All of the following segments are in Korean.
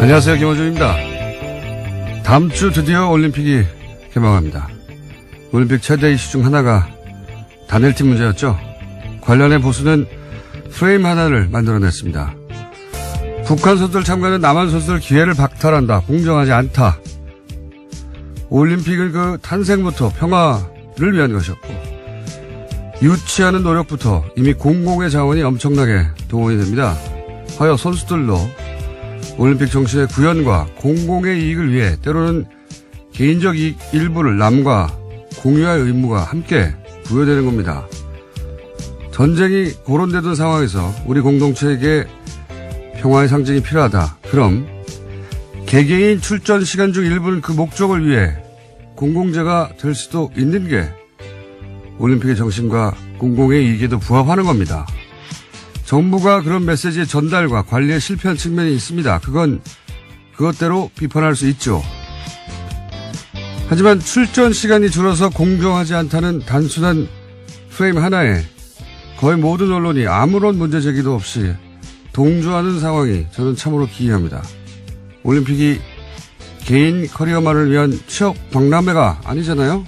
안녕하세요. 김호준입니다. 다음 주 드디어 올림픽이 개막합니다. 올림픽 최대 이슈 중 하나가 단일팀 문제였죠. 관련해 보수는 프레임 하나를 만들어냈습니다. 북한 선수들 참가는 남한 선수들 기회를 박탈한다. 공정하지 않다. 올림픽은 그 탄생부터 평화를 위한 것이었고 유치하는 노력부터 이미 공공의 자원이 엄청나게 동원이 됩니다. 하여 선수들도 올림픽 정신의 구현과 공공의 이익을 위해 때로는 개인적 이익 일부를 남과 공유할 의무가 함께 부여되는 겁니다. 전쟁이 고론되던 상황에서 우리 공동체에게 평화의 상징이 필요하다. 그럼 개개인 출전 시간 중 일부는 그 목적을 위해 공공재가 될 수도 있는 게 올림픽의 정신과 공공의 이익에도 부합하는 겁니다. 정부가 그런 메시지의 전달과 관리에 실패한 측면이 있습니다. 그건 그것대로 비판할 수 있죠. 하지만 출전 시간이 줄어서 공정하지 않다는 단순한 프레임 하나에 거의 모든 언론이 아무런 문제 제기도 없이 동조하는 상황이 저는 참으로 기이합니다. 올림픽이 개인 커리어만을 위한 취업 박람회가 아니잖아요.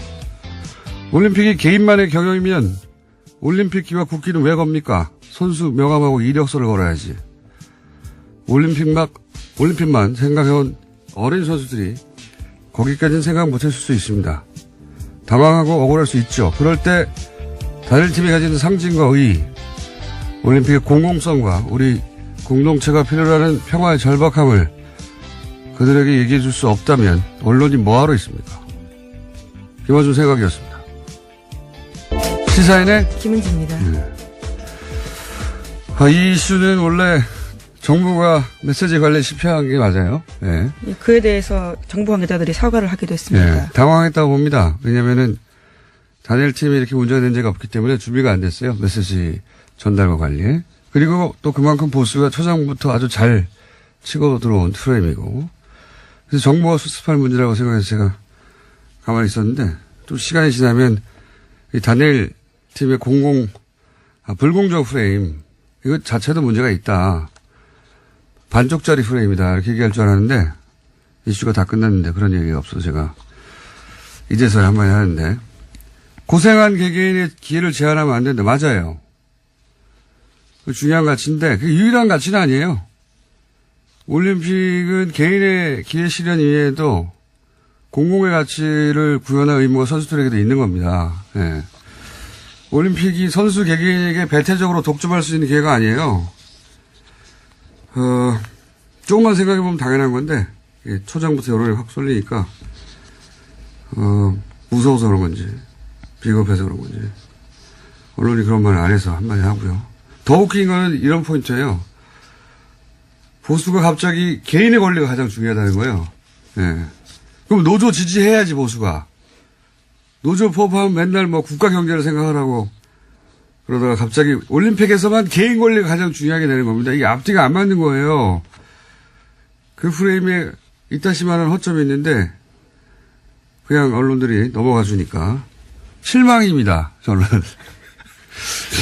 올림픽이 개인만의 경영이면 올림픽기와 국기는 왜 겁니까? 선수 명함하고 이력서를 걸어야지. 올림픽만 생각해온 어린 선수들이 거기까지는 생각 못했을 수 있습니다. 당황하고 억울할 수 있죠. 그럴 때 단일팀이 가지는 상징과 의의, 올림픽의 공공성과 우리 공동체가 필요로 하는 평화의 절박함을 그들에게 얘기해 줄 수 없다면 언론이 뭐하러 있습니까? 김어준 생각이었습니다. 시사인의 김은지입니다. 네. 이 이슈는 원래 정부가 메시지 관리에 실패한 게 맞아요. 네. 그에 대해서 정부 관계자들이 사과를 하기도 했습니다. 네. 당황했다고 봅니다. 왜냐면은 단일팀이 이렇게 문제가 된 적이 없기 때문에 준비가 안 됐어요. 메시지 전달과 관리에. 그리고 또 그만큼 보수가 초장부터 아주 잘 치고 들어온 프레임이고. 그래서 정부가 수습할 문제라고 생각해서 제가 가만히 있었는데 또 시간이 지나면 이 단일팀의 불공정 프레임 이거 자체도 문제가 있다. 반쪽짜리 프레임이다. 이렇게 얘기할 줄 알았는데 이슈가 다 끝났는데 그런 얘기가 없어서 제가 이제서야 한마디 하는데 고생한 개개인의 기회를 제한하면 안 된다. 맞아요. 그 중요한 가치인데 그게 유일한 가치는 아니에요. 올림픽은 개인의 기회 실현 이외에도 공공의 가치를 구현할 의무가 선수들에게도 있는 겁니다. 네. 올림픽이 선수 개개인에게 배태적으로 독점할 수 있는 기회가 아니에요. 조금만 생각해보면 당연한 건데, 초장부터 여론이 확 쏠리니까, 무서워서 그런 건지, 비겁해서 그런 건지, 언론이 그런 말을 안 해서 한마디 하고요. 더 웃긴 거는 이런 포인트예요. 보수가 갑자기 개인의 권리가 가장 중요하다는 거예요. 네. 그럼 노조 지지해야지, 보수가. 노조 포함하면 맨날 뭐 국가 경제를 생각하라고 그러다가 갑자기 올림픽에서만 개인 권리가 가장 중요하게 되는 겁니다. 이게 앞뒤가 안 맞는 거예요. 그 프레임에 이따시만한 허점이 있는데 그냥 언론들이 넘어가 주니까 실망입니다. 저는.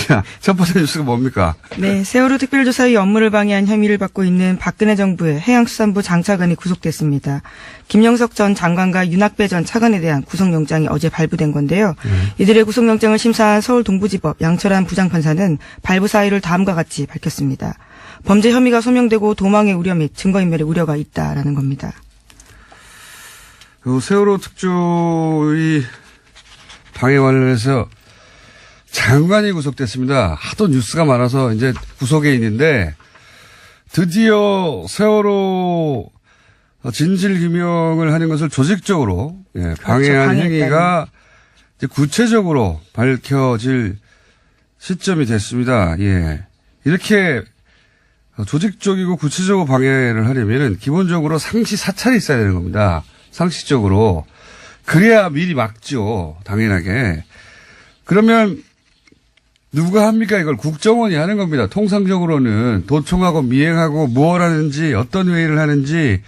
자, 첫 번째 뉴스가 뭡니까? 네, 세월호 특별조사의 업무를 방해한 혐의를 받고 있는 박근혜 정부의 해양수산부 장차관이 구속됐습니다. 김영석 전 장관과 윤학배 전 차관에 대한 구속영장이 어제 발부된 건데요. 이들의 구속영장을 심사한 서울 동부지법 양철한 부장판사는 발부 사유를 다음과 같이 밝혔습니다. 범죄 혐의가 소명되고 도망의 우려 및 증거인멸의 우려가 있다라는 겁니다. 세월호 특조위 방해 관련해서 장관이 구속됐습니다. 하도 뉴스가 많아서 이제 구속에 있는데 드디어 세월호 진실규명을 하는 것을 조직적으로 방해한 그렇죠, 행위가 이제 구체적으로 밝혀질 시점이 됐습니다. 예. 이렇게 조직적이고 구체적으로 방해를 하려면 기본적으로 상시 사찰이 있어야 되는 겁니다. 상식적으로. 그래야 미리 막죠. 당연하게. 그러면 누가 합니까? 이걸 국정원이 하는 겁니다. 통상적으로는 도청하고 미행하고 무엇 하는지 어떤 회의를 하는지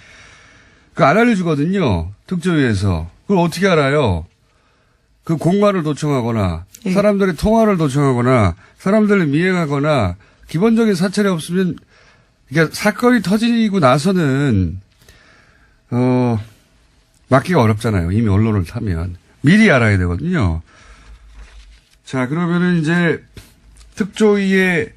그 안 알려주거든요. 특조위에서. 그걸 어떻게 알아요? 그 공관을 도청하거나 사람들의 통화를 도청하거나 사람들을 미행하거나 기본적인 사찰이 없으면 그러니까 사건이 터지고 나서는 막기가 어렵잖아요. 이미 언론을 타면. 미리 알아야 되거든요. 자, 그러면은 이제 특조위의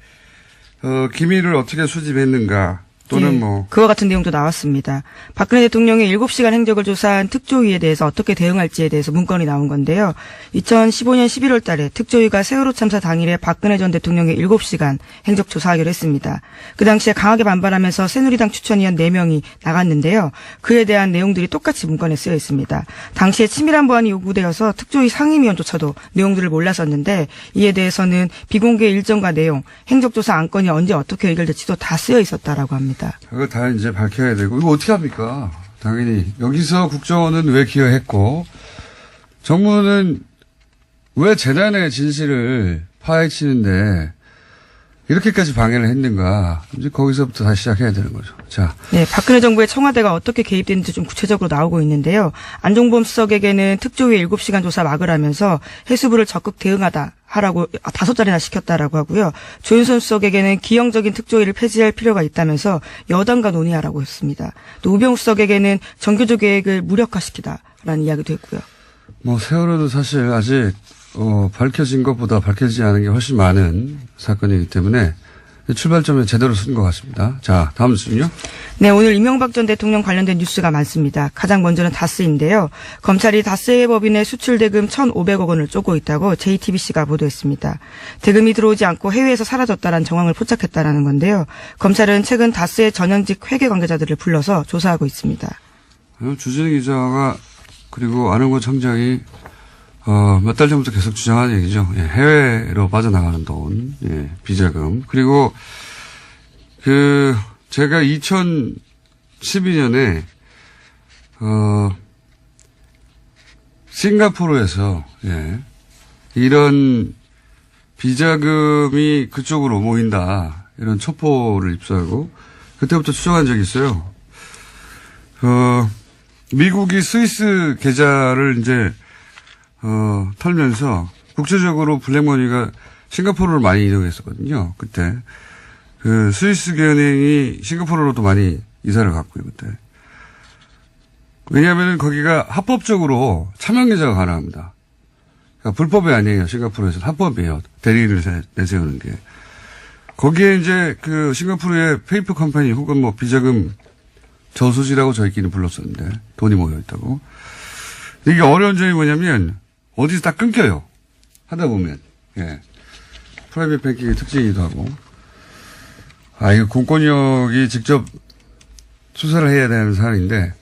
기밀을 어떻게 수집했는가 또는 뭐 그와 같은 내용도 나왔습니다. 박근혜 대통령의 7시간 행적을 조사한 특조위에 대해서 어떻게 대응할지에 대해서 문건이 나온 건데요. 2015년 11월 달에 특조위가 세월호 참사 당일에 박근혜 전 대통령의 7시간 행적 조사하기로 했습니다. 그 당시에 강하게 반발하면서 새누리당 추천위원 4명이 나갔는데요. 그에 대한 내용들이 똑같이 문건에 쓰여 있습니다. 당시에 치밀한 보안이 요구되어서 특조위 상임위원조차도 내용들을 몰랐었는데 이에 대해서는 비공개 일정과 내용, 행적조사 안건이 언제 어떻게 의결될지도 다 쓰여 있었다라고 합니다. 그거 다 이제 밝혀야 되고 이거 어떻게 합니까? 당연히 여기서 국정원은 왜 기여했고 정부는 왜 재단의 진실을 파헤치는데 이렇게까지 방해를 했는가? 이제 거기서부터 다시 시작해야 되는 거죠. 자, 네, 박근혜 정부의 청와대가 어떻게 개입됐는지 좀 구체적으로 나오고 있는데요. 안종범 수석에게는 특조위 7시간 조사 막으라면서 해수부를 적극 하라고 5자리나 시켰다라고 하고요. 조윤선 수석에게는 기형적인 특조위를 폐지할 필요가 있다면서 여당과 논의하라고 했습니다. 또 우병우 수석에게는 정교조 계획을 무력화시키다라는 이야기도 했고요. 뭐 세월호도 사실 아직 밝혀진 것보다 밝혀지지 않은 게 훨씬 많은 사건이기 때문에 출발점에 제대로 쓴 것 같습니다. 자, 다음 뉴스는요? 네, 오늘 이명박 전 대통령 관련된 뉴스가 많습니다. 가장 먼저는 다스인데요. 검찰이 다스의 법인의 수출 대금 1,500억 원을 쪼고 있다고 JTBC가 보도했습니다. 대금이 들어오지 않고 해외에서 사라졌다라는 정황을 포착했다라는 건데요. 검찰은 최근 다스의 전현직 회계 관계자들을 불러서 조사하고 있습니다. 주진우 기자가 그리고 안홍구 청장이 몇 달 전부터 계속 주장하는 얘기죠. 예, 해외로 빠져나가는 돈, 예, 비자금. 그리고 제가 2012년에 싱가포르에서 예, 이런 비자금이 그쪽으로 모인다 이런 첩보를 입수하고 그때부터 추정한 적이 있어요. 미국이 스위스 계좌를 이제 털면서 국제적으로 블랙머니가 싱가포르로 많이 이동했었거든요. 그때 스위스 은행이 싱가포르로도 많이 이사를 갔고요. 그때 왜냐하면 거기가 합법적으로 차명 계좌가 가능합니다. 그러니까 불법이 아니에요. 싱가포르에서는 합법이에요. 대리를 내세우는 게. 거기에 이제 싱가포르의 페이퍼 컴퍼니 혹은 뭐 비자금 저수지라고 저희끼리는 불렀었는데 돈이 모여 있다고. 이게 어려운 점이 뭐냐면 어디서 다 끊겨요. 하다 보면. 예. 프라이빗 뱅킹의 특징이기도 하고. 이거 공권력이 직접 수사를 해야 되는 사안인데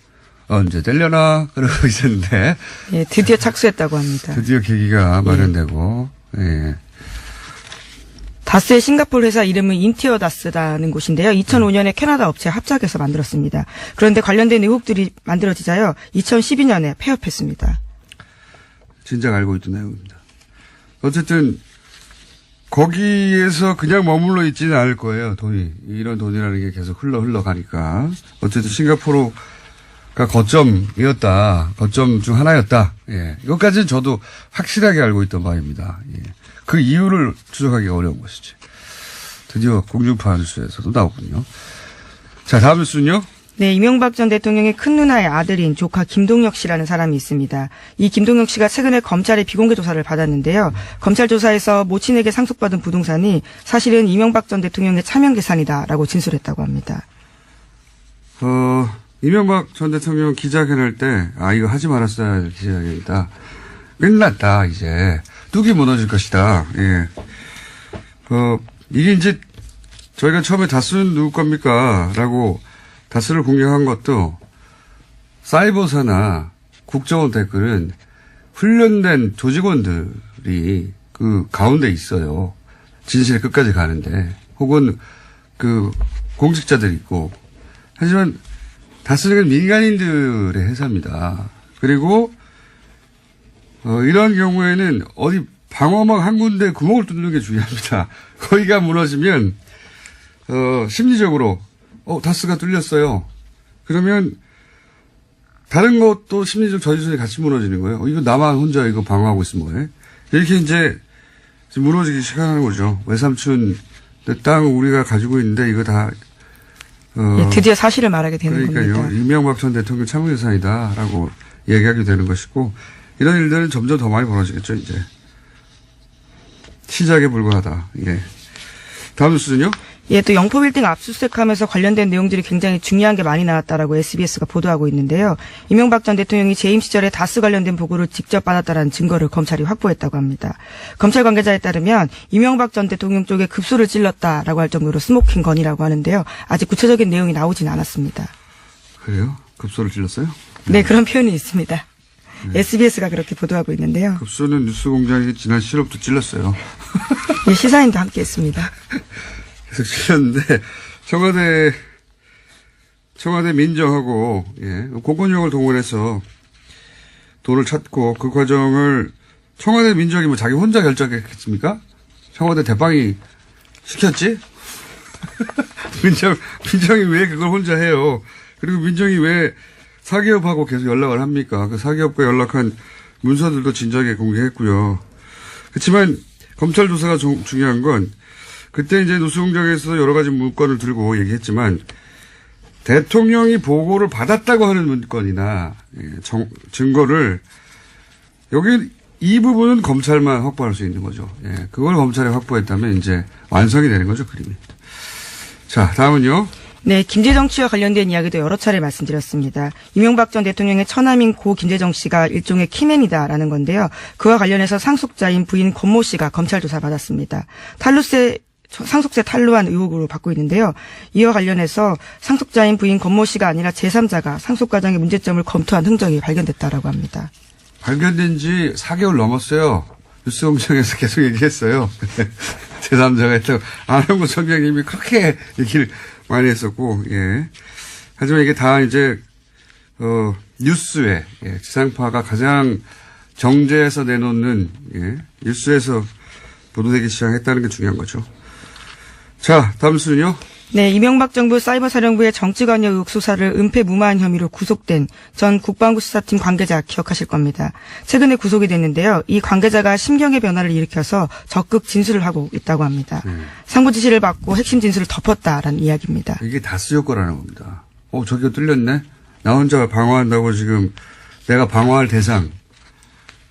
언제 되려나 그러고 있었는데. 예, 드디어 착수했다고 합니다. 드디어 계기가 마련되고. 예. 다스의 싱가포르 회사 이름은 인티어 다스라는 곳인데요. 2005년에 캐나다 업체와 합작해서 만들었습니다. 그런데 관련된 의혹들이 만들어지자요. 2012년에 폐업했습니다. 진작 알고 있던 내용입니다. 어쨌든 거기에서 그냥 머물러 있지는 않을 거예요. 돈이. 이런 돈이라는 게 계속 흘러가니까. 어쨌든 싱가포르가 거점이었다. 거점 중 하나였다. 예. 이것까지는 저도 확실하게 알고 있던 바입니다. 예. 그 이유를 추적하기가 어려운 것이지. 드디어 공중파 뉴스에서도 나오군요. 자, 다음 뉴스는요? 네, 이명박 전 대통령의 큰 누나의 아들인 조카 김동혁 씨라는 사람이 있습니다. 이 김동혁 씨가 최근에 검찰의 비공개 조사를 받았는데요. 검찰 조사에서 모친에게 상속받은 부동산이 사실은 이명박 전 대통령의 차명 재산이다라고 진술했다고 합니다. 이명박 전 대통령 기자회견할 때, 이거 하지 말았어야 할 기자회견이다. 끝났다, 이제. 뚝이 무너질 것이다. 예. 이게 이제 저희가 처음에 다스는 누구 겁니까? 라고 다스를 공격한 것도 사이버사나 국정원 댓글은 훈련된 조직원들이 그 가운데 있어요. 진실이 끝까지 가는데. 혹은 공직자들이 있고. 하지만 다스는 민간인들의 회사입니다. 그리고 이런 경우에는 어디 방어막 한 군데 구멍을 뚫는 게 중요합니다. 거기가 무너지면 심리적으로 다스가 뚫렸어요. 그러면 다른 것도 심리적 저지선이 같이 무너지는 거예요. 이거 나만 혼자 이거 방어하고 있으면 뭐해? 이렇게 이제 무너지기 시작하는 거죠. 외삼촌 땅 우리가 가지고 있는데 이거 다 예, 드디어 사실을 말하게 되는 그러니까요. 겁니다. 이명박 전 대통령 참여유사이다라고 얘기하게 되는 것이고 이런 일들은 점점 더 많이 벌어지겠죠. 이제 시작에 불과하다. 예. 다음 뉴스는요? 예, 또 영포빌딩 압수수색하면서 관련된 내용들이 굉장히 중요한 게 많이 나왔다라고 SBS가 보도하고 있는데요. 이명박 전 대통령이 재임 시절에 다스 관련된 보고를 직접 받았다라는 증거를 검찰이 확보했다고 합니다. 검찰 관계자에 따르면 이명박 전 대통령 쪽에 급소를 찔렀다라고 할 정도로 스모킹 건이라고 하는데요. 아직 구체적인 내용이 나오진 않았습니다. 그래요? 급소를 찔렀어요? 네, 그런 표현이 있습니다. SBS가 그렇게 보도하고 있는데요. 급소는 뉴스공장이 지난 7월부터 찔렀어요. 예, 시사인도 함께했습니다. 계속 찔렀는데 청와대 민정하고 공권력을 동원해서 돈을 찾고 그 과정을 청와대 민정이 뭐 자기 혼자 결정했겠습니까? 청와대 대빵이 시켰지? 민정이 왜 그걸 혼자 해요? 그리고 민정이 왜 사기업하고 계속 연락을 합니까? 그 사기업과 연락한 문서들도 진작에 공개했고요. 그렇지만 검찰 조사가 중요한 건 그때 이제 노수공장에서 여러 가지 문건을 들고 얘기했지만 대통령이 보고를 받았다고 하는 문건이나 증거를 여기 이 부분은 검찰만 확보할 수 있는 거죠. 예, 그걸 검찰이 확보했다면 이제 완성이 되는 거죠, 그림이. 자, 다음은요. 네, 김재정 씨와 관련된 이야기도 여러 차례 말씀드렸습니다. 이명박 전 대통령의 처남인 고 김재정 씨가 일종의 키맨이다라는 건데요. 그와 관련해서 상속자인 부인 권모 씨가 검찰 조사 받았습니다. 상속세 탈루한 의혹으로 받고 있는데요. 이와 관련해서 상속자인 부인 권모 씨가 아니라 제3자가 상속 과정의 문제점을 검토한 흔적이 발견됐다라고 합니다. 발견된 지 4개월 넘었어요. 뉴스공장에서 계속 얘기했어요. 제3자가 했다고. 안홍구 총장님이 그렇게 얘기를 많이 했었고, 예. 하지만 이게 다 이제, 뉴스에, 지상파가 가장 정제해서 내놓는, 뉴스에서 보도되기 시작했다는 게 중요한 거죠. 자, 다음 순요. 네, 이명박 정부 사이버사령부의 정치관여 의혹 수사를 은폐무마한 혐의로 구속된 전 국방부 수사팀 관계자 기억하실 겁니다. 최근에 구속이 됐는데요. 이 관계자가 심경의 변화를 일으켜서 적극 진술을 하고 있다고 합니다. 상부 지시를 받고 핵심 진술을 덮었다라는 이야기입니다. 이게 다스 효과라는 겁니다. 저기가 뚫렸네? 나 혼자 방어한다고 지금 내가 방어할 대상,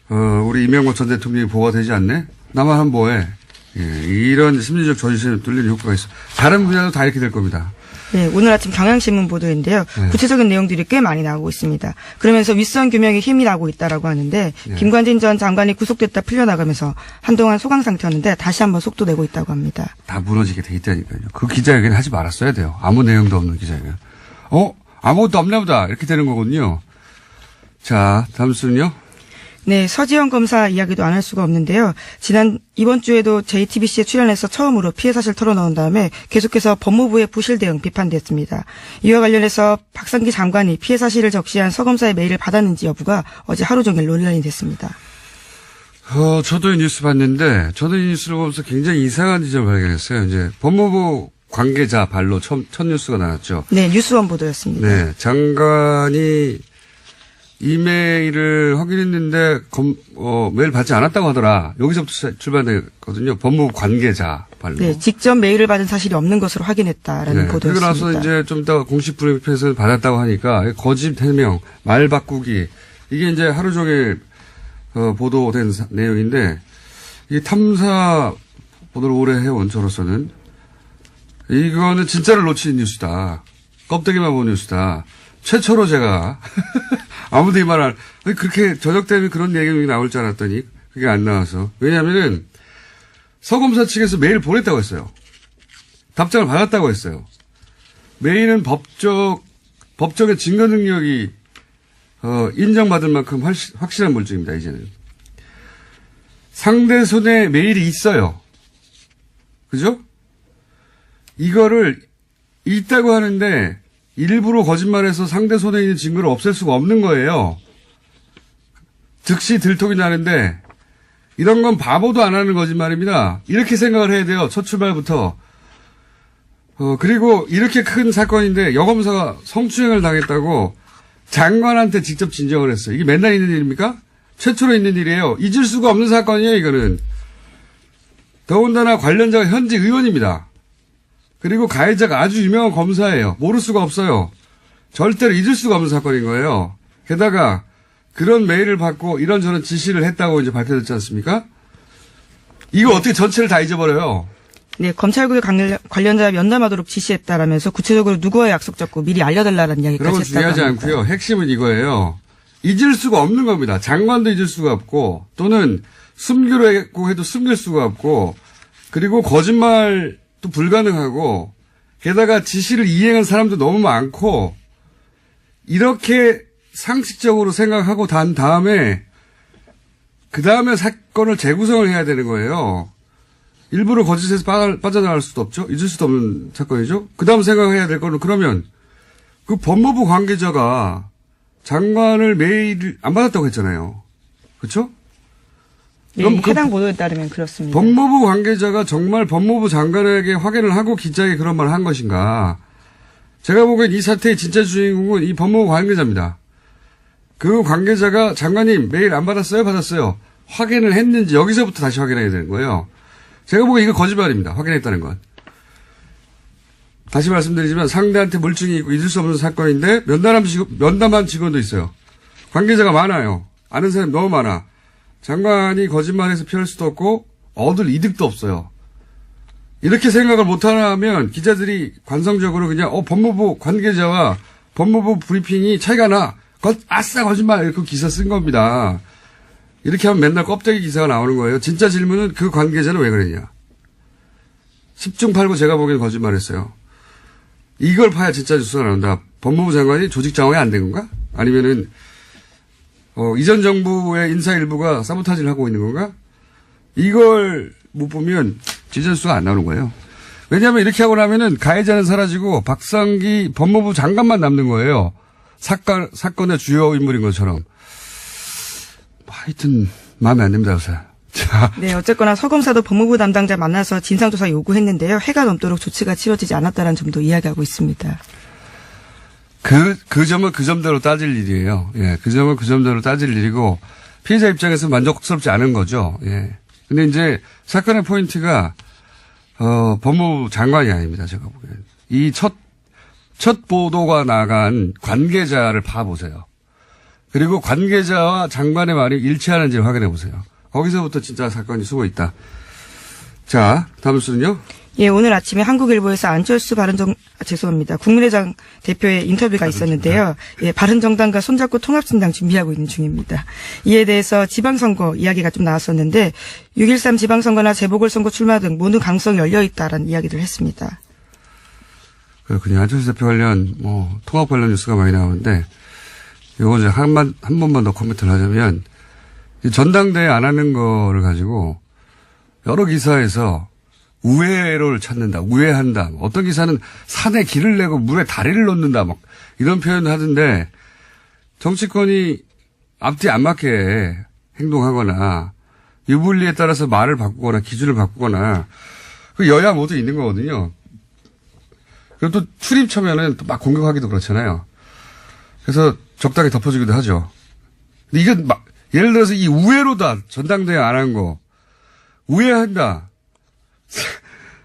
우리 이명박 전 대통령이 보호가 되지 않네? 나만 하면 뭐해? 이런 심리적 저지심에 뚫리는 효과가 있어. 다른 분야도 다 이렇게 될 겁니다. 네, 오늘 아침 경향신문 보도인데요. 구체적인 내용들이 꽤 많이 나오고 있습니다. 그러면서 윗선 규명에 힘이 나고 있다라고 하는데 김관진 전 장관이 구속됐다 풀려나가면서 한동안 소강 상태였는데 다시 한번 속도 내고 있다고 합니다. 다 무너지게 돼 있다니까요. 그 기자회견 하지 말았어야 돼요. 아무 내용도 없는 기자회견. 아무것도 없나 보다. 이렇게 되는 거거든요. 자, 다음 순요. 네, 서지영 검사 이야기도 안 할 수가 없는데요. 이번 주에도 JTBC에 출연해서 처음으로 피해 사실 털어놓은 다음에 계속해서 법무부의 부실 대응 비판됐습니다. 이와 관련해서 박상기 장관이 피해 사실을 적시한 서 검사의 메일을 받았는지 여부가 어제 하루 종일 논란이 됐습니다. 저도 이 뉴스 봤는데 저도 이 뉴스를 보면서 굉장히 이상한 지점을 발견했어요. 이제 법무부 관계자 발로 첫 뉴스가 나왔죠. 네, 뉴스원 보도였습니다. 네, 장관이 이메일을 확인했는데 메일 받지 않았다고 하더라. 여기서부터 출발됐거든요. 법무부 관계자 발로. 네, 직접 메일을 받은 사실이 없는 것으로 확인했다라는 보도였습니다. 그리고 나서 이제 좀 이따 공식 브리핑에서 받았다고 하니까 거짓 해명, 말 바꾸기 이게 이제 하루 종일 보도된 내용인데 이 탐사 보도를 오래 해온 저로서는 이거는 진짜를 놓친 뉴스다. 껍데기만 본 뉴스다. 최초로 제가 아무도 이 말을 그렇게 저녁 때문에 그런 얘기 나올 줄 알았더니 그게 안 나와서. 왜냐하면은 서검사 측에서 메일 보냈다고 했어요. 답장을 받았다고 했어요. 메일은 법적의 증거 능력이 인정받을 만큼 확실한 물증입니다. 이제는 상대 손에 메일이 있어요. 그죠? 이거를 있다고 하는데 일부러 거짓말해서 상대 손에 있는 증거를 없앨 수가 없는 거예요. 즉시 들통이 나는데 이런 건 바보도 안 하는 거짓말입니다. 이렇게 생각을 해야 돼요. 첫 출발부터. 그리고 이렇게 큰 사건인데 여검사가 성추행을 당했다고 장관한테 직접 진정을 했어요. 이게 맨날 있는 일입니까? 최초로 있는 일이에요. 잊을 수가 없는 사건이에요. 이거는. 더군다나 관련자가 현직 의원입니다. 그리고 가해자가 아주 유명한 검사예요. 모를 수가 없어요. 절대로 잊을 수가 없는 사건인 거예요. 게다가 그런 메일을 받고 이런저런 지시를 했다고 이제 밝혀졌지 않습니까? 이거 어떻게 전체를 다 잊어버려요? 네, 검찰국의 관련자 면담하도록 지시했다라면서 구체적으로 누구와 약속 잡고 미리 알려달라는 이야기까지 그런 건 했다고 중요하지 합니다. 않고요. 핵심은 이거예요. 잊을 수가 없는 겁니다. 장관도 잊을 수가 없고 또는 숨기로 했고 해도 숨길 수가 없고 그리고 거짓말도 불가능하고 게다가 지시를 이행한 사람도 너무 많고 이렇게 상식적으로 생각하고 단 다음에 그 다음에 사건을 재구성을 해야 되는 거예요. 일부러 거짓에서 빠져나갈 수도 없죠. 잊을 수도 없는 사건이죠. 그 다음 생각해야 될 거는 그러면 그 법무부 관계자가 장관을 메일을 안 받았다고 했잖아요. 그렇죠? 예, 해당 보도에 따르면 그렇습니다. 법무부 관계자가 정말 법무부 장관에게 확인을 하고 기자에게 그런 말을 한 것인가. 제가 보기엔 이 사태의 진짜 주인공은 이 법무부 관계자입니다. 그 관계자가 장관님 메일 안 받았어요? 받았어요. 확인을 했는지 여기서부터 다시 확인해야 되는 거예요. 제가 보기엔 이거 거짓말입니다. 확인했다는 건. 다시 말씀드리지만 상대한테 물증이 있고 잊을 수 없는 사건인데 면담한 직원도 있어요. 관계자가 많아요. 아는 사람이 너무 많아. 장관이 거짓말해서 피할 수도 없고 얻을 이득도 없어요. 이렇게 생각을 못하면 기자들이 관성적으로 그냥 법무부 관계자와 법무부 브리핑이 차이가 나. 아싸 거짓말 이렇게 기사 쓴 겁니다. 이렇게 하면 맨날 껍데기 기사가 나오는 거예요. 진짜 질문은 그 관계자는 왜 그랬냐. 10중 8구 제가 보기엔 거짓말했어요. 이걸 파야 진짜 뉴스가 나온다. 법무부 장관이 조직 장악이 안 된 건가? 아니면은 이전 정부의 인사 일부가 사보타지를 하고 있는 건가? 이걸 못 보면 진짜 뉴스가 안 나오는 거예요. 왜냐하면 이렇게 하고 나면은 가해자는 사라지고 박상기 법무부 장관만 남는 거예요. 사건의 주요 인물인 것처럼. 하여튼 마음에 안 듭니다. 요새. 자. 네, 어쨌거나 서검사도 법무부 담당자 만나서 진상조사 요구했는데요. 해가 넘도록 조치가 치러지지 않았다는 점도 이야기하고 있습니다. 그 점은 그 점대로 따질 일이에요. 예, 그 점은 그 점대로 따질 일이고 피해자 입장에서 만족스럽지 않은 거죠. 예. 근데 이제 사건의 포인트가 법무부 장관이 아닙니다. 제가 보기엔. 이 첫 보도가 나간 관계자를 봐보세요. 그리고 관계자와 장관의 말이 일치하는지를 확인해 보세요. 거기서부터 진짜 사건이 숨어 있다. 자, 다음 뉴스는요? 예, 오늘 아침에 한국일보에서 안철수 국민의당 대표의 인터뷰가 있었는데요. 예, 바른정당과 손잡고 통합신당 준비하고 있는 중입니다. 이에 대해서 지방선거 이야기가 좀 나왔었는데 6.13 지방선거나 재보궐선거 출마 등 모든 가능성이 열려있다라는 이야기를 했습니다. 그렇군요. 안철수 대표 관련 통합 관련 뉴스가 많이 나오는데 이거 이제 한 번만 더 코멘트를 하자면 전당대회 안 하는 거를 가지고 여러 기사에서 우회로를 찾는다, 우회한다. 어떤 기사는 산에 길을 내고 물에 다리를 놓는다, 막 이런 표현을 하던데 정치권이 앞뒤 안 맞게 행동하거나 유불리에 따라서 말을 바꾸거나 기준을 바꾸거나 그 여야 모두 있는 거거든요. 그리고 또 출입처면은 또 막 공격하기도 그렇잖아요. 그래서 적당히 덮어주기도 하죠. 근데 이건 예를 들어서 이 우회로다, 전당대회 안 한 거. 우회한다.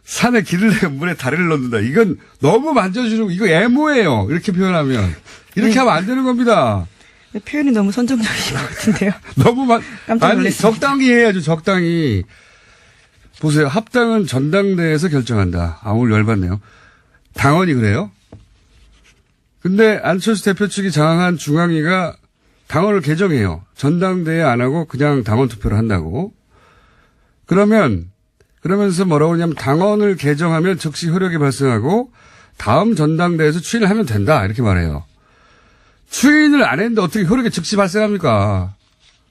산에 길을 내고 물에 다리를 넣는다. 이건 너무 만져주는, 이거 애모예요. 이렇게 표현하면. 이렇게 하면 안 되는 겁니다. 표현이 너무 선정적인 것 같은데요. 깜짝 놀랐습니다. 적당히 해야죠, 적당히. 보세요. 합당은 전당대회에서 결정한다. 오늘 열받네요. 당원이 그래요? 근데 안철수 대표 측이 장악한 중앙위가 당원을 개정해요. 전당대회 안 하고 그냥 당원 투표를 한다고. 그러면서 뭐라고 하냐면 당원을 개정하면 즉시 효력이 발생하고 다음 전당대회에서 추인을 하면 된다. 이렇게 말해요. 추인을 안 했는데 어떻게 효력이 즉시 발생합니까?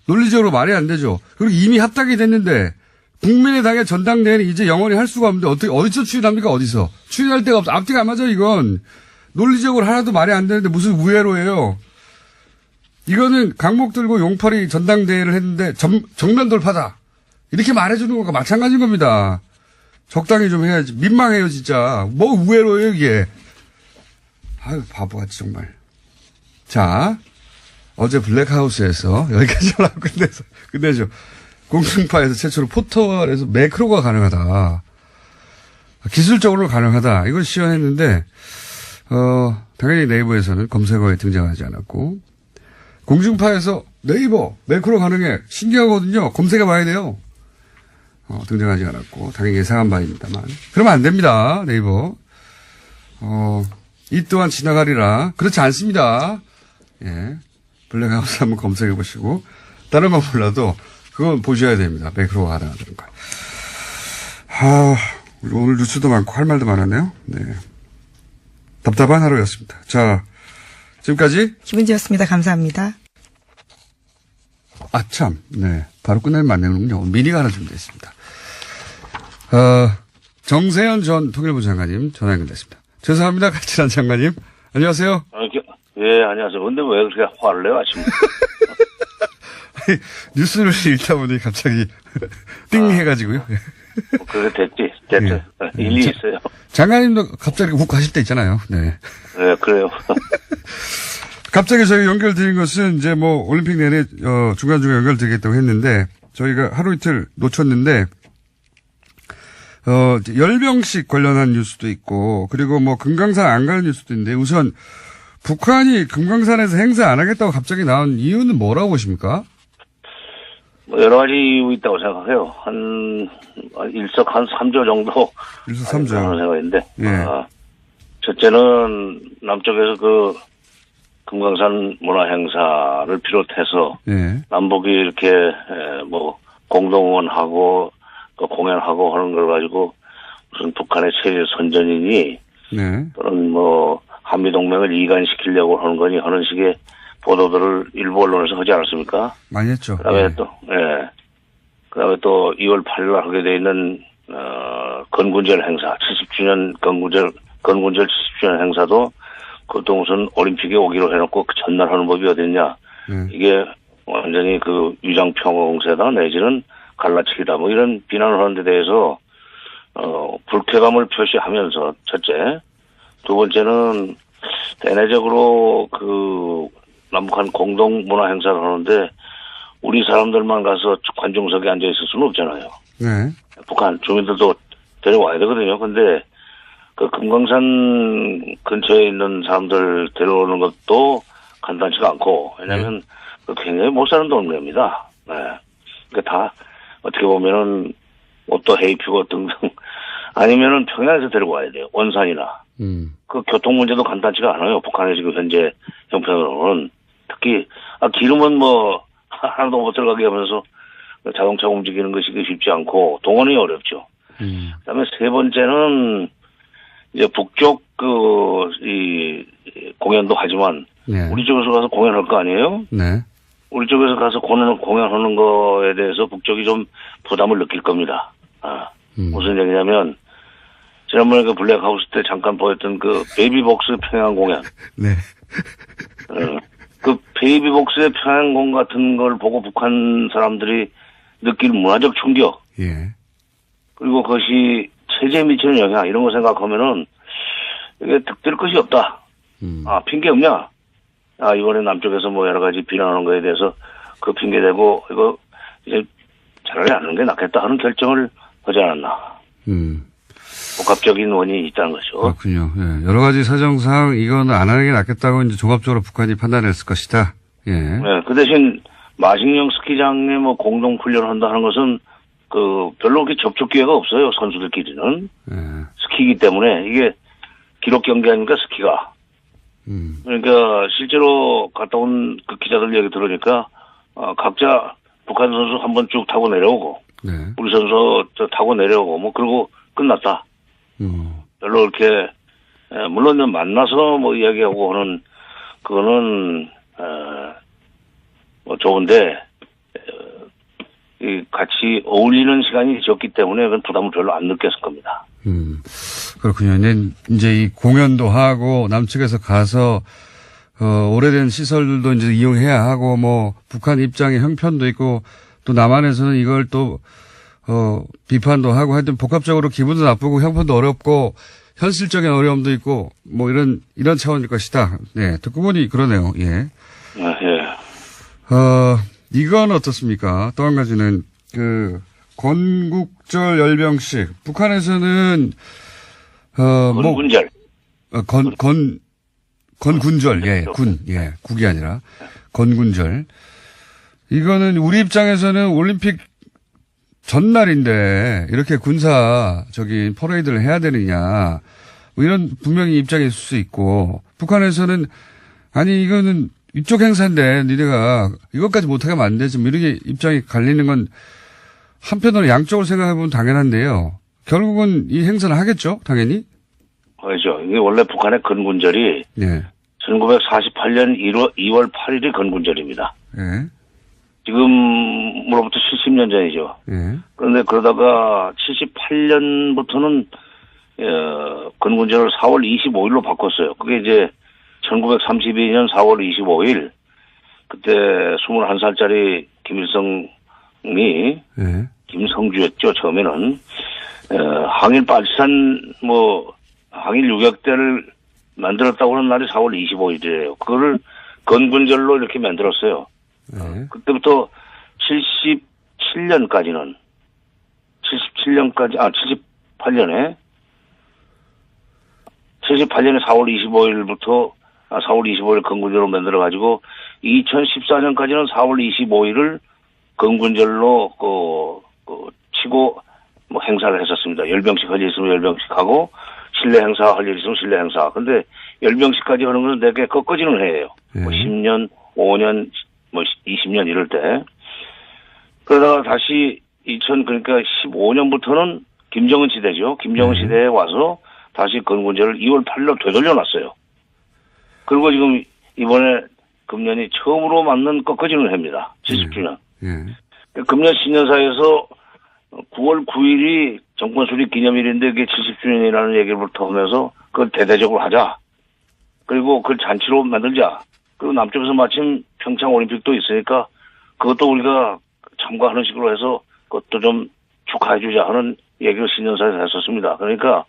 논리적으로 말이 안 되죠. 그리고 이미 합당이 됐는데 국민의당의 전당대회는 이제 영원히 할 수가 없는데 어디서 추인합니까? 어디서? 추인할 데가 없어. 앞뒤가 안 맞아 이건. 논리적으로 하나도 말이 안 되는데 무슨 우회로예요. 이거는 강목 들고 용팔이 전당대회를 했는데 정면 돌파다. 이렇게 말해주는 것과 마찬가지인 겁니다. 적당히 좀 해야지. 민망해요 진짜. 뭐 우회로예요 이게. 아유 바보같이 정말. 자 어제 블랙하우스에서 여기까지 하고 끝내죠. 공중파에서 최초로 포털에서 매크로가 가능하다. 기술적으로 가능하다. 이걸 시연했는데, 당연히 네이버에서는 검색어에 등장하지 않았고, 공중파에서 네이버, 매크로 가능해. 신기하거든요. 검색해 봐야 돼요. 등장하지 않았고, 당연히 예상한 바입니다만. 그러면 안 됩니다. 네이버. 이 또한 지나가리라. 그렇지 않습니다. 예. 블랙하우스 한번 검색해 보시고, 다른 건 몰라도, 그건 보셔야 됩니다. 매크로가 가능하다는 거. 오늘 뉴스도 많고 할 말도 많았네요. 네. 답답한 하루였습니다. 자, 지금까지. 김은지였습니다. 감사합니다. 참. 네. 바로 끝내면 안 되는군요. 미니가 하나 준비되어 있습니다. 정세현 전 통일부 장관님 전화 연결됐습니다. 죄송합니다. 같이한 장관님. 안녕하세요. 예, 안녕하세요. 근데 왜 그렇게 화를 내요, 아침부터? 뉴스를 읽다 보니 갑자기 띵 해가지고요. 그래, 됐지. 됐죠. 예. 일리 있어요. 장관님도 갑자기 훅 가실 때 있잖아요. 네. 네, 그래요. 갑자기 저희 연결드린 것은 이제 뭐 올림픽 내내 중간중간 연결드리겠다고 했는데 저희가 하루 이틀 놓쳤는데 열병식 관련한 뉴스도 있고 그리고 뭐 금강산 안 가는 뉴스도 있는데 우선 북한이 금강산에서 행사 안 하겠다고 갑자기 나온 이유는 뭐라고 보십니까? 뭐 여러 가지 이유 있다고 생각해요. 일석 3조 정도. 일석삼조. 하는 생각인데. 예. 첫째는 남쪽에서 그 금강산 문화행사를 비롯해서 예. 남북이 이렇게 뭐 공동원하고 또 공연하고 하는 걸 가지고 무슨 북한의 체제 선전이니 네. 또는 뭐 한미동맹을 이간시키려고 하는 거니 하는 식의 보도들을 일부 언론에서 하지 않았습니까? 많이 했죠. 그다음에 예. 또, 예. 그다음에 또 2월 8일 날 하게 돼 있는, 건군절 행사, 70주년 건군절 70주년 행사도 그것도 무슨 올림픽에 오기로 해놓고 그 전날 하는 법이 어딨냐. 이게 완전히 그 위장평화공세다 내지는 갈라치기다 뭐 이런 비난을 하는 데 대해서, 불쾌감을 표시하면서 첫째. 두 번째는 대내적으로 그 남북한 공동 문화 행사를 하는데 우리 사람들만 가서 관중석에 앉아 있을 수는 없잖아요. 네. 북한 주민들도 데려와야 되거든요. 근데 그 금강산 근처에 있는 사람들 데려오는 것도 간단치가 않고 왜냐하면 굉장히 못 사는 동네입니다. 네. 그러니까 다 어떻게 보면은 옷도 헤입히고 등등 아니면은 평양에서 데리고 와야 돼요. 원산이나. 그 교통 문제도 간단치가 않아요. 북한의 지금 현재 형편으로는. 특히, 기름은 뭐, 하나도 못 들어가게 하면서 자동차 움직이는 것이 쉽지 않고, 동원이 어렵죠. 그 다음에 세 번째는, 이제 북쪽 공연도 하지만, 네. 우리 쪽에서 가서 공연할 거 아니에요? 네. 우리 쪽에서 가서 공연하는 거에 대해서 북쪽이 좀 부담을 느낄 겁니다. 무슨 얘기냐면, 지난번에 그 블랙하우스 때 잠깐 보였던 그 베이비복스 평양 공연. 네. 그 베이비복스의 평양공 같은 걸 보고 북한 사람들이 느낄 문화적 충격. 예. 그리고 그것이 체제에 미치는 영향 이런 거 생각하면은 이게 득될 것이 없다. 핑계 없냐? 이번에 남쪽에서 뭐 여러 가지 비난하는 거에 대해서 그 핑계 대고 이거 이제 차라리 안 하는 게 낫겠다 하는 결정을 하지 않았나. 복합적인 원인이 있다는 거죠. 그렇군요. 예. 여러 가지 사정상 이건 안 하는 게 낫겠다고 이제 종합적으로 북한이 판단했을 것이다. 예. 네, 그 대신 마식령 스키장에 뭐 공동 훈련을 한다 하는 것은 그 별로 그렇게 접촉 기회가 없어요. 선수들끼리는. 예. 스키이기 때문에 이게 기록 경기 아닙니까 스키가. 그러니까 실제로 갔다 온 그 기자들 얘기 들으니까 각자 북한 선수 한 번 쭉 타고 내려오고 네. 우리 선수 타고 내려오고 뭐 그러고 끝났다. 별로 이렇게 물론 만나서 뭐 이야기하고 하는 그거는 뭐 좋은데 이 같이 어울리는 시간이 적기 때문에 그건 부담을 별로 안 느꼈을 겁니다. 그렇군요. 이제 이 공연도 하고 남측에서 가서 오래된 시설들도 이제 이용해야 하고 뭐 북한 입장의 형편도 있고 또 남한에서는 이걸 또 비판도 하고 하여튼 복합적으로 기분도 나쁘고 형편도 어렵고 현실적인 어려움도 있고 뭐 이런 차원일 것이다. 네. 듣고 보니 그러네요. 예. 예. 이건 어떻습니까? 또 한 가지는 건국절 열병식. 북한에서는 건군절. 건군절, 예, 국이 아니라 건군절. 이거는 우리 입장에서는 올림픽 전날인데 이렇게 퍼레이드를 해야 되느냐. 뭐 이런 분명히 입장이 있을 수 있고, 북한에서는 아니 이거는 이쪽 행사인데 니네가 이것까지 못하게 하면 안 되지. 뭐 이렇게 입장이 갈리는 건 한편으로 양쪽을 생각해보면 당연한데요. 결국은 이 행사를 하겠죠, 당연히. 그렇죠. 이게 원래 북한의 건군절이 예. 1948년 2월 8일이 건군절입니다. 예. 지금으로부터 70년 전이죠. 예. 그런데 그러다가 78년부터는 건군절을 4월 25일로 바꿨어요. 그게 이제 1932년 4월 25일 그때 21살짜리 김일성이 예. 김성주였죠. 처음에는 항일 빨치산 항일 유격대를 만들었다고 하는 날이 4월 25일이에요. 그거를 건군절로 이렇게 만들었어요. 예. 그때부터 78년에 4월 25일부터 4월 25일 건군절로 만들어가지고 2014년까지는 4월 25일을 건군절로 치고 행사를 했었습니다. 열병식 할 일 있으면 열병식 하고 실내 행사 할 일 있으면 실내 행사. 근데 열병식까지 하는 것은 되게 꺾어지는 해예요. 10년, 5년, 20년 이럴 때. 그러다가 다시 그러니까 15년부터는 김정은 시대죠. 김정은 시대에 와서 다시 건군절을 2월 8일로 되돌려놨어요. 그리고 지금 이번에 금년이 처음으로 맞는 꺾어지는 해입니다. 70주년. 예. 금년 신년사에서 9월 9일이 정권 수립 기념일인데 그게 70주년이라는 얘기부터 하면서 그걸 대대적으로 하자. 그리고 그걸 잔치로 만들자. 그리고 남쪽에서 마침 평창 올림픽도 있으니까 그것도 우리가 참가하는 식으로 해서 그것도 좀 축하해주자 하는 얘기를 신년사에서 했었습니다. 그러니까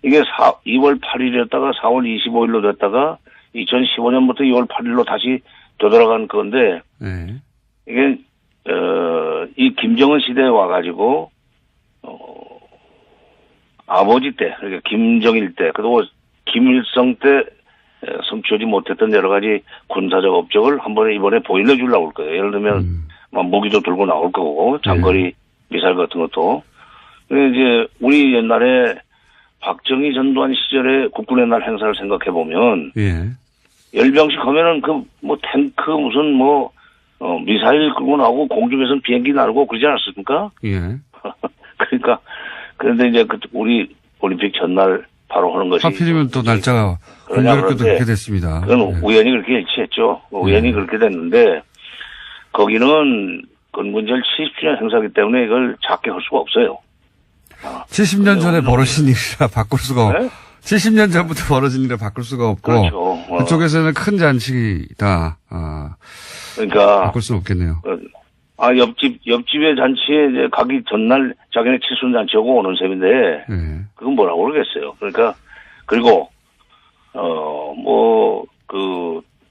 이게 2월 8일이었다가 4월 25일로 됐다가 2015년부터 2월 8일로 다시 되돌아간 건데 예. 이게 이 김정은 시대에 와가지고 아버지 때 그러니까 김정일 때 그리고 김일성 때 성취하지 못했던 여러 가지 군사적 업적을 한 번에 이번에 보일러 주려고 할 거예요. 예를 들면 무기도 들고 나올 거고 장거리 미사일 같은 것도. 이제 우리 옛날에 박정희 전두환 시절에 국군의 날 행사를 생각해 보면 예. 열병식 하면은 탱크 무슨 미사일 끌고 나오고 공중에서는 비행기 날고 그러지 않았습니까? 예. 그러니까 그런데 이제 우리 올림픽 전날 바로 하는 것이 하필이면 또 날짜가 공교롭게도 그렇게 됐습니다. 그건 예. 우연히 그렇게 일치했죠. 우연히 그렇게 됐는데 거기는 건군절 70주년 행사기 때문에 이걸 작게 할 수가 없어요. 70년 전에 벌어진 일이라 바꿀 수가 네? 70년 전부터 벌어진 일이라 바꿀 수가 없고 그렇죠. 그쪽에서는 큰 잔치다. 그러니까 바꿀 수는 없겠네요. 옆집의 잔치에 이제 가기 전날 자기네 칠순 잔치하고 오는 셈인데 예. 그건 뭐라고 그러겠어요. 그러니까 그리고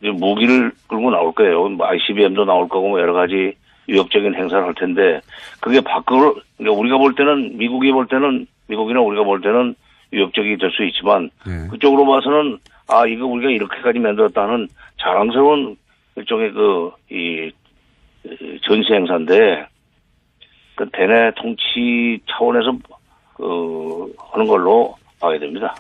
무기를 끌고 나올 거예요. ICBM도 나올 거고 여러 가지 위협적인 행사를 할 텐데 그게 밖으로 그러니까 우리가 볼 때는 미국이나 우리가 볼 때는 위협적이 될 수 있지만 예. 그쪽으로 봐서는 이거 우리가 이렇게까지 만들었다는 자랑스러운 일종의 전시 행사인데 그 대내 통치 차원에서 하는 걸로 봐야 됩니다.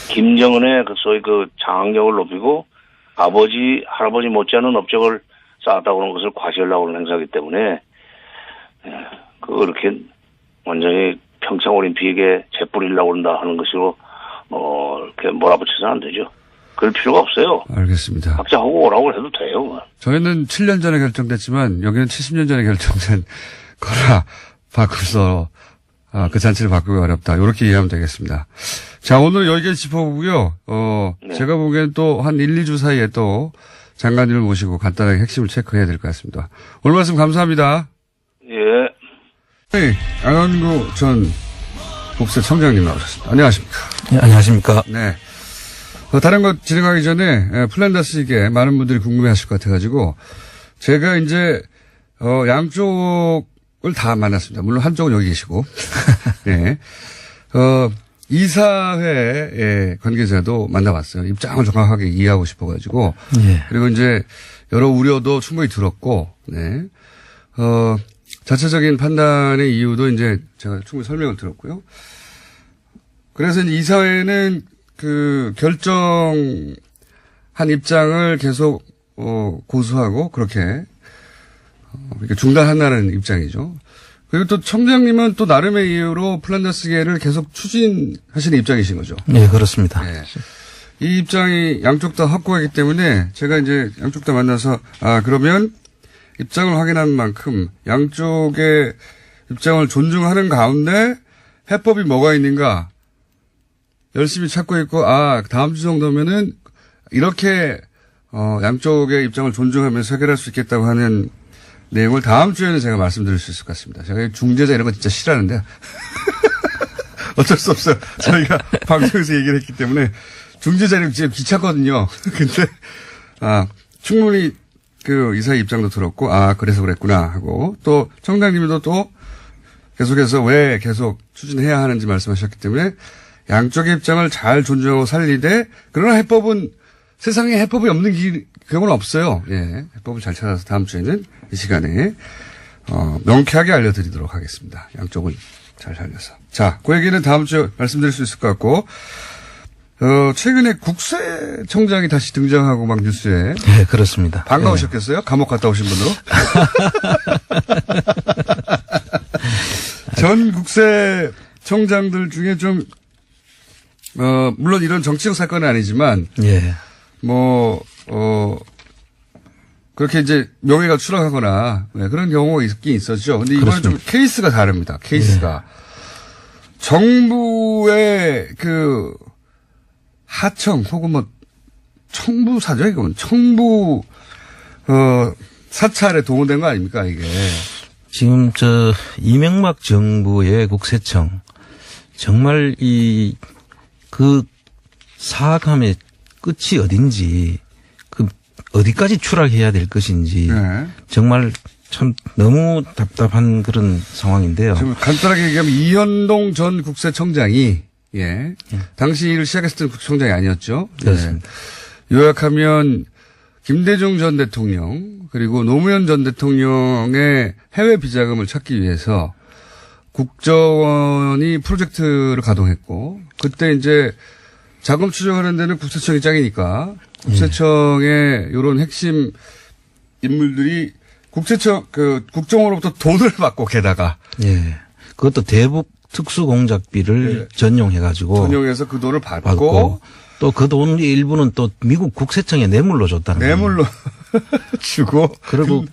김정은의 소위 장악력을 높이고 아버지 할아버지 못지않은 업적을 쌓았다고 하는 것을 과시하려고 하는 행사이기 때문에 그렇게 완전히 평창 올림픽에 재뿌리려고 한다 하는 것으로 이렇게 몰아붙여서는 안 되죠. 그럴 필요가 없어요. 알겠습니다. 각자 하고 오라고 해도 돼요. 저희는 7년 전에 결정됐지만 여기는 70년 전에 결정된 거라 바꾸서 그 잔치를 바꾸기 어렵다. 이렇게 이해하면 되겠습니다. 자, 오늘 여기까지 짚어보고요. 네. 제가 보기엔 또 한 1, 2주 사이에 또 장관님을 모시고 간단하게 핵심을 체크해야 될 것 같습니다. 오늘 말씀 감사합니다. 예. 네, 안원구 전 국세 청장님 나오셨습니다. 안녕하십니까. 네, 안녕하십니까. 네. 다른 것 진행하기 전에 플란다스에게 많은 분들이 궁금해하실 것 같아가지고 제가 이제 양쪽을 다 만났습니다. 물론 한쪽은 여기 계시고, 네. 이사회 관계자도 만나봤어요. 입장을 정확하게 이해하고 싶어가지고. 예. 그리고 이제 여러 우려도 충분히 들었고, 네. 자체적인 판단의 이유도 이제 제가 충분히 설명을 들었고요. 그래서 이제 이사회는 그 결정한 입장을 계속 고수하고 그렇게 이렇게 중단한다는 입장이죠. 그리고 또 청장님은 또 나름의 이유로 플란다스계를 계속 추진하시는 입장이신 거죠. 네, 그렇습니다. 네. 이 입장이 양쪽 다 확고하기 때문에 제가 이제 양쪽 다 만나서 그러면 입장을 확인한 만큼 양쪽의 입장을 존중하는 가운데 해법이 뭐가 있는가 열심히 찾고 있고 다음 주 정도면은 이렇게 양쪽의 입장을 존중하면서 해결할 수 있겠다고 하는 내용을 다음 주에는 제가 말씀드릴 수 있을 것 같습니다. 제가 중재자 이런 거 진짜 싫어하는데 어쩔 수 없어요. 저희가 방송에서 얘기를 했기 때문에 중재자는 진짜 귀찮거든요. 근데 충분히 그 이사의 입장도 들었고 그래서 그랬구나 하고 또 청장님도 또 계속해서 왜 계속 추진해야 하는지 말씀하셨기 때문에 양쪽의 입장을 잘 존중하고 살리되 그러나 해법은 세상에 해법이 없는 경우는 없어요. 예, 해법을 잘 찾아서 다음 주에는 이 시간에 명쾌하게 알려드리도록 하겠습니다. 양쪽을 잘 살려서. 자, 그 얘기는 다음 주에 말씀드릴 수 있을 것 같고 최근에 국세청장이 다시 등장하고 막 뉴스에. 네, 그렇습니다. 반가우셨겠어요? 네. 감옥 갔다 오신 분으로. 전 국세청장들 중에 좀 물론 이런 정치적 사건은 아니지만. 예. 그렇게 이제 명예가 추락하거나 그런 경우가 있긴 있었죠. 근데 이번엔 좀 케이스가 다릅니다. 케이스가. 예. 정부의 그 하청 혹은 청부사죠. 이건 청부 사찰에 동원된 거 아닙니까 이게. 지금 이명박 정부의 국세청 정말 그 사악함의 끝이 어딘지 어디까지 추락해야 될 것인지 네. 정말 참 너무 답답한 그런 상황인데요. 지금 간단하게 얘기하면 이현동 전 국세청장이 당시 일을 시작했을 때 국세청장이 아니었죠. 그렇습니다. 요약하면 김대중 전 대통령 그리고 노무현 전 대통령의 해외 비자금을 찾기 위해서 국정원이 프로젝트를 가동했고 그때 이제 자금 추적하는 데는 국세청이 짱이니까 국세청의 이런 핵심 인물들이 국정원으로부터 돈을 받고 게다가. 예. 그것도 대북 특수공작비를 전용해서 그 돈을 받고 또 그 돈 일부는 또 미국 국세청에 뇌물로 줬다는 거예요. 뇌물로 주고. 그리고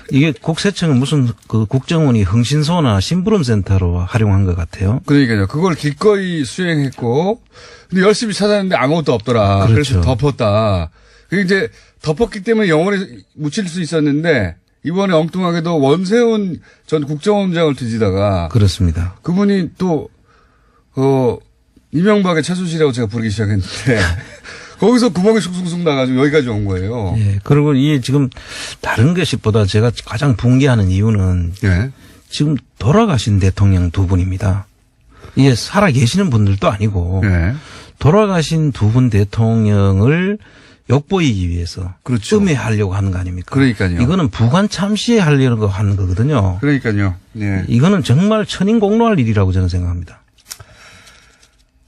이게 국세청은 무슨 그 국정원이 흥신소나 심부름센터로 활용한 것 같아요. 그러니까요. 그걸 기꺼이 수행했고 근데 열심히 찾았는데 아무것도 없더라. 그렇죠. 그래서 덮었다. 그게 이제 덮었기 때문에 영원히 묻힐 수 있었는데 이번에 엉뚱하게도 원세훈 전 국정원장을 뒤지다가 그렇습니다. 그분이 또 이명박의 최순실이라고 제가 부르기 시작했는데 거기서 구멍이 쑥쑥쑥 나가지고 여기까지 온 거예요. 예. 그리고 이게 지금 다른 것보다 제가 가장 붕괴하는 이유는 지금 돌아가신 대통령 두 분입니다. 이게 살아 계시는 분들도 아니고 돌아가신 두 분 대통령을 욕보이기 위해서 그렇죠. 음해하려고 하는 거 아닙니까? 그러니까요. 이거는 부관 참시에 하려고 하는 거거든요. 그러니까요. 네. 이거는 정말 천인공노할 일이라고 저는 생각합니다.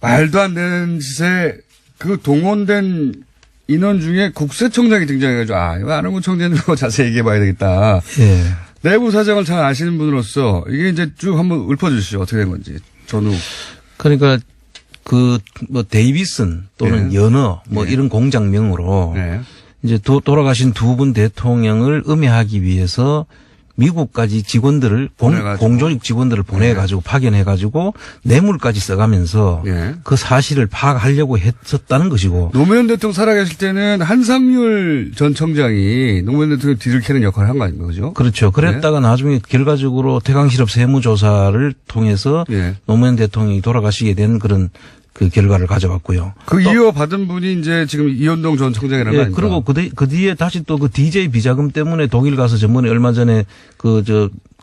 말도 안 되는 짓에 그 동원된 인원 중에 국세청장이 등장해가지고 이거 안홍근 청장님하고 자세히 얘기해봐야 되겠다. 예. 내부 사정을 잘 아시는 분으로서 이게 이제 쭉 한번 읊어주시죠. 어떻게 된 건지. 전후. 그러니까 데이비슨 또는 연어 이런 공장명으로 이제 돌아가신 두 분 대통령을 음해하기 위해서 미국까지 직원들을 공조직 직원들을 보내가지고 파견해가지고 뇌물까지 써가면서 그 사실을 파악하려고 했었다는 것이고. 노무현 대통령 살아계실 때는 한상률 전 청장이 노무현 대통령 뒤를 캐는 역할을 한 거 아닙니까? 그죠? 그렇죠. 그랬다가 나중에 결과적으로 태강실업 세무조사를 통해서 노무현 대통령이 돌아가시게 된 그런 그 결과를 가져왔고요. 그 이어받은 분이 이제 지금 이현동 전 청장이라는 거 아닙니까? 그리고 그 뒤에 다시 또 그 DJ 비자금 때문에 독일 가서 전번에 얼마 전에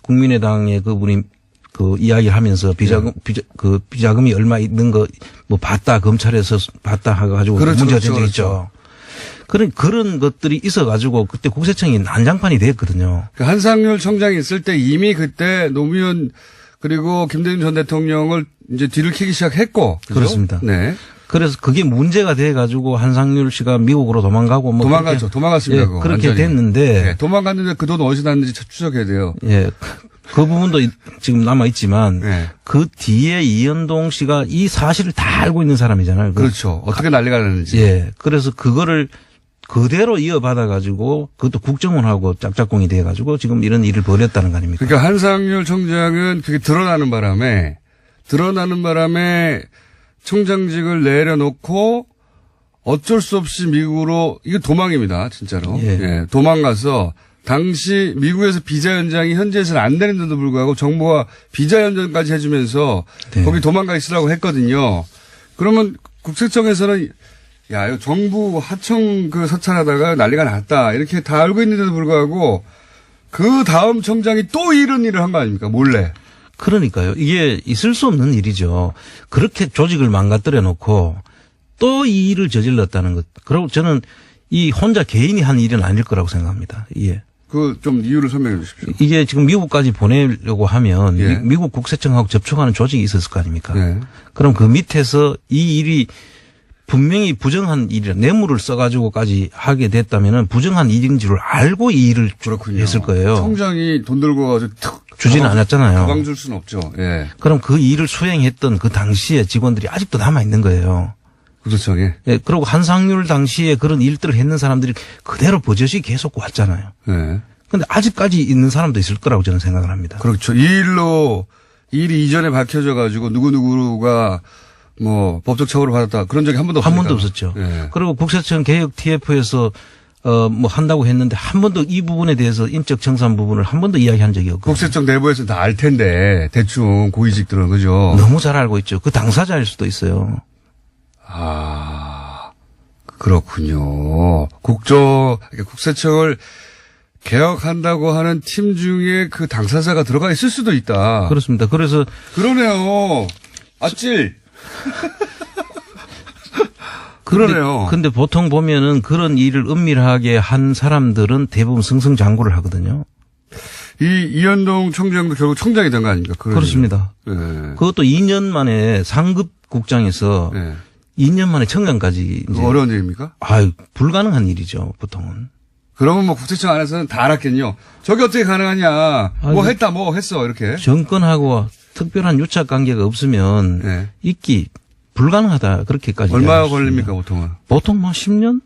국민의당의 그분이 그 이야기를 하면서 비자금이 얼마 있는 거 뭐 봤다 검찰에서 봤다 해가지고 그렇죠, 문제가 된 그렇죠, 적 있죠. 그런 것들이 있어가지고 그때 국세청이 난장판이 됐거든요. 그 한상률 청장이 있을 때 이미 그때 노무현 그리고 김대중 전 대통령을 이제 뒤를 캐기 시작했고. 그렇죠? 그렇습니다. 네. 그래서 그게 문제가 돼가지고 한상률 씨가 미국으로 도망가고 뭐 도망갔죠. 도망갔습니다. 예, 그렇게 됐는데. 네, 도망갔는데 그 돈 어디서 났는지 추적해야 돼요. 예. 그 부분도 지금 남아있지만 네. 그 뒤에 이현동 씨가 이 사실을 다 알고 있는 사람이잖아요. 그렇죠. 어떻게 난리가 났는지. 예. 그래서 그거를 그대로 이어받아 가지고 그것도 국정원하고 짝짝꿍이 돼 가지고 지금 이런 일을 벌였다는 거 아닙니까? 그러니까 한상률 청장은 그게 드러나는 바람에 청장직을 내려놓고 어쩔 수 없이 미국으로 이거 도망입니다. 진짜로. 예. 예. 도망가서 당시 미국에서 비자 연장이 현지에서는 안 되는데도 불구하고 정부가 비자 연장까지 해주면서 네. 거기 도망가 있으라고 했거든요. 그러면 국세청에서는 야, 이거 정부 하청 그 서찰하다가 난리가 났다. 이렇게 다 알고 있는데도 불구하고 그 다음 청장이 또 이런 일을 한 거 아닙니까? 몰래. 그러니까요. 이게 있을 수 없는 일이죠. 그렇게 조직을 망가뜨려 놓고 또 이 일을 저질렀다는 것. 그리고 저는 이 혼자 개인이 한 일은 아닐 거라고 생각합니다. 예. 그 좀 이유를 설명해 주십시오. 이게 지금 미국까지 보내려고 하면 예. 미국 국세청하고 접촉하는 조직이 있었을 거 아닙니까? 예. 그럼 그 밑에서 이 일이 분명히 부정한 일이라 뇌물을 써가지고까지 하게 됐다면은 부정한 일인 줄을 알고 이 일을 그렇군요. 했을 거예요. 청장이 돈 들고 가서 주지는 않았잖아요. 가방 줄 수는 없죠. 예. 그럼 그 일을 수행했던 그 당시에 직원들이 아직도 남아 있는 거예요. 국세청에. 예, 그리고 한상률 당시에 그런 일들을 했는 사람들이 그대로 버젓이 계속 왔잖아요. 예. 근데 아직까지 있는 사람도 있을 거라고 저는 생각을 합니다. 그렇죠. 이 일이 이전에 밝혀져 가지고 누구누구가 뭐 법적 처벌을 받았다. 그런 적이 한 번도 없었죠. 한 번도 없었죠. 예. 그리고 국세청 개혁 TF에서 뭐 한다고 했는데 한 번도 이 부분에 대해서 인적 청산 부분을 한 번도 이야기한 적이 없고. 국세청 내부에서는 다 알 텐데 대충 고위직들은 그죠. 너무 잘 알고 있죠. 그 당사자일 수도 있어요. 아, 그렇군요. 국세청을 개혁한다고 하는 팀 중에 그 당사자가 들어가 있을 수도 있다. 그렇습니다. 그래서 그러네요. 아찔. 그러네요. 근데 보통 보면은 그런 일을 은밀하게 한 사람들은 대부분 승승장구를 하거든요. 이현동 청장도 결국 청장이 된 거 아닙니까? 그렇습니다. 네. 그것도 2년 만에 상급 국장에서 네. 2년 만에 청장까지. 이제 어려운 일입니까? 아유, 불가능한 일이죠, 보통은. 그러면 뭐 국세청 안에서는 다 알았겠요. 저게 어떻게 가능하냐. 뭐 했다, 뭐 했어, 이렇게. 정권하고 특별한 유착 관계가 없으면 네. 있기 불가능하다. 그렇게까지. 얼마 걸립니까, 보통은? 보통 뭐 10년?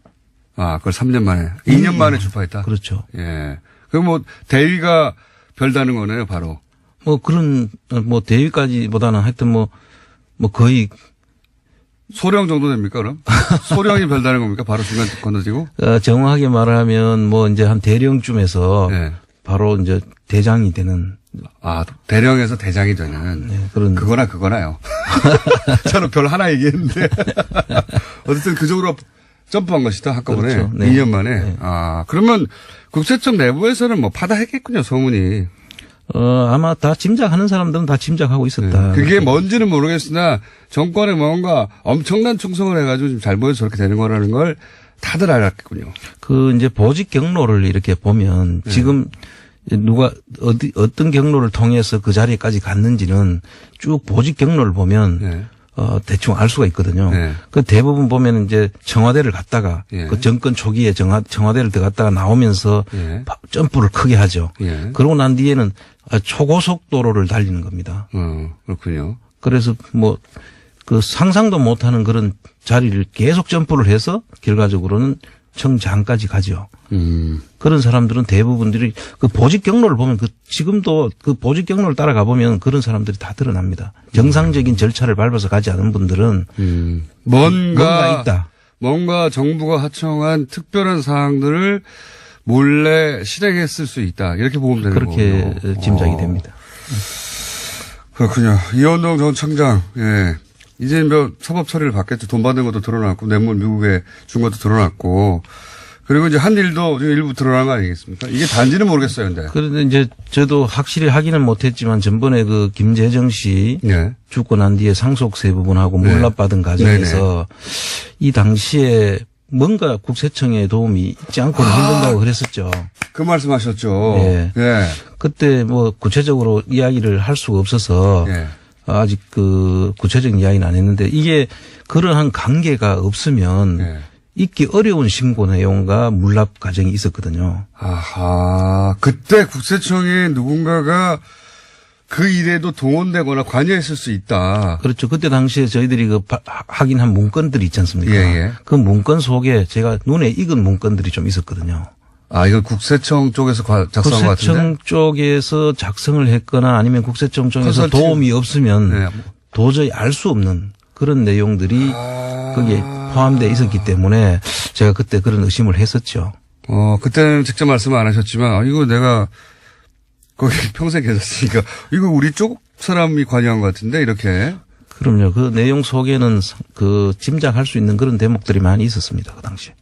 아, 그걸 3년 만에. 2년 만에 출파했다? 그렇죠. 예. 그럼 뭐 대위가 별다는 거네요, 바로. 뭐 그런, 뭐 대위까지보다는 하여튼 뭐 거의. 소령 정도 됩니까, 그럼? 소령이 별다는 겁니까? 바로 중간 건너뛰고? 정확하게 말하면 뭐 이제 한 대령쯤에서 네. 바로 이제 대장이 되는. 아, 대령에서 대장이 되는. 네, 그런. 그거나요. 저는 별 하나 얘기했는데. 어쨌든 그 정도로 점프한 것이다, 한꺼번에. 그렇죠. 네. 2년 만에. 네. 아, 그러면 국세청 내부에서는 뭐 파다했겠군요, 소문이. 아마 다 짐작하는 사람들은 다 짐작하고 있었다. 네. 그게 뭔지는 모르겠으나 정권에 뭔가 엄청난 충성을 해가지고 지금 잘 보여서 저렇게 되는 거라는 걸 다들 알았겠군요. 그 이제 보직 경로를 이렇게 보면 지금 누가 어떤 경로를 통해서 그 자리에까지 갔는지는 쭉 보직 경로를 보면 대충 알 수가 있거든요. 네. 그 대부분 보면 이제 청와대를 갔다가 그 정권 초기에 청와대를 들어갔다가 나오면서 점프를 크게 하죠. 그러고 난 뒤에는 초고속도로를 달리는 겁니다. 그렇군요. 그래서 뭐 그 상상도 못하는 그런 자리를 계속 점프를 해서 결과적으로는 청장까지 가죠. 그런 사람들은 대부분들이 그 보직 경로를 보면 지금도 그 보직 경로를 따라가 보면 그런 사람들이 다 드러납니다. 정상적인 절차를 밟아서 가지 않은 분들은 뭔가 있다. 뭔가 정부가 하청한 특별한 사항들을 몰래 실행했을 수 있다. 이렇게 보면 되는 거군요. 그렇게 짐작이 됩니다. 그렇군요. 이현동 전 청장, 예. 이제 뭐 사법 처리를 받겠죠. 돈 받는 것도 드러났고, 뇌물 미국에 준 것도 드러났고, 그리고 이제 한 일도 일부 드러난 거 아니겠습니까? 이게 단지는 모르겠어요, 근데. 그런데 이제 저도 확실히 확인은 못했지만 전번에 그 김재정 씨 네. 죽고 난 뒤에 상속세 부분하고 몰락받은 과정에서 이 당시에 뭔가 국세청의 도움이 있지 않고는 힘든다고 그랬었죠. 그 말씀하셨죠. 네. 네. 그때 뭐 구체적으로 이야기를 할 수가 없어서 네. 아직 그 구체적인 이야기는 안 했는데 이게 그러한 관계가 없으면 네. 있기 어려운 신고 내용과 물납 과정이 있었거든요. 아하. 그때 국세청에 누군가가 그 일에도 동원되거나 관여했을 수 있다. 그렇죠. 그때 당시에 저희들이 그 확인한 문건들이 있지 않습니까? 예. 그 문건 속에 제가 눈에 익은 문건들이 좀 있었거든요. 아, 이거 국세청 쪽에서 작성한 것 같은데? 국세청 쪽에서 작성을 했거나 아니면 국세청 쪽에서 컨설팅. 도움이 없으면 네. 도저히 알 수 없는 그런 내용들이 거기에 포함되어 있었기 때문에 제가 그때 그런 의심을 했었죠. 그때는 직접 말씀 안 하셨지만, 이거 내가 거기 평생 계셨으니까, 이거 우리 쪽 사람이 관여한 것 같은데, 이렇게. 그럼요. 그 내용 속에는 그 짐작할 수 있는 그런 대목들이 많이 있었습니다. 그 당시에.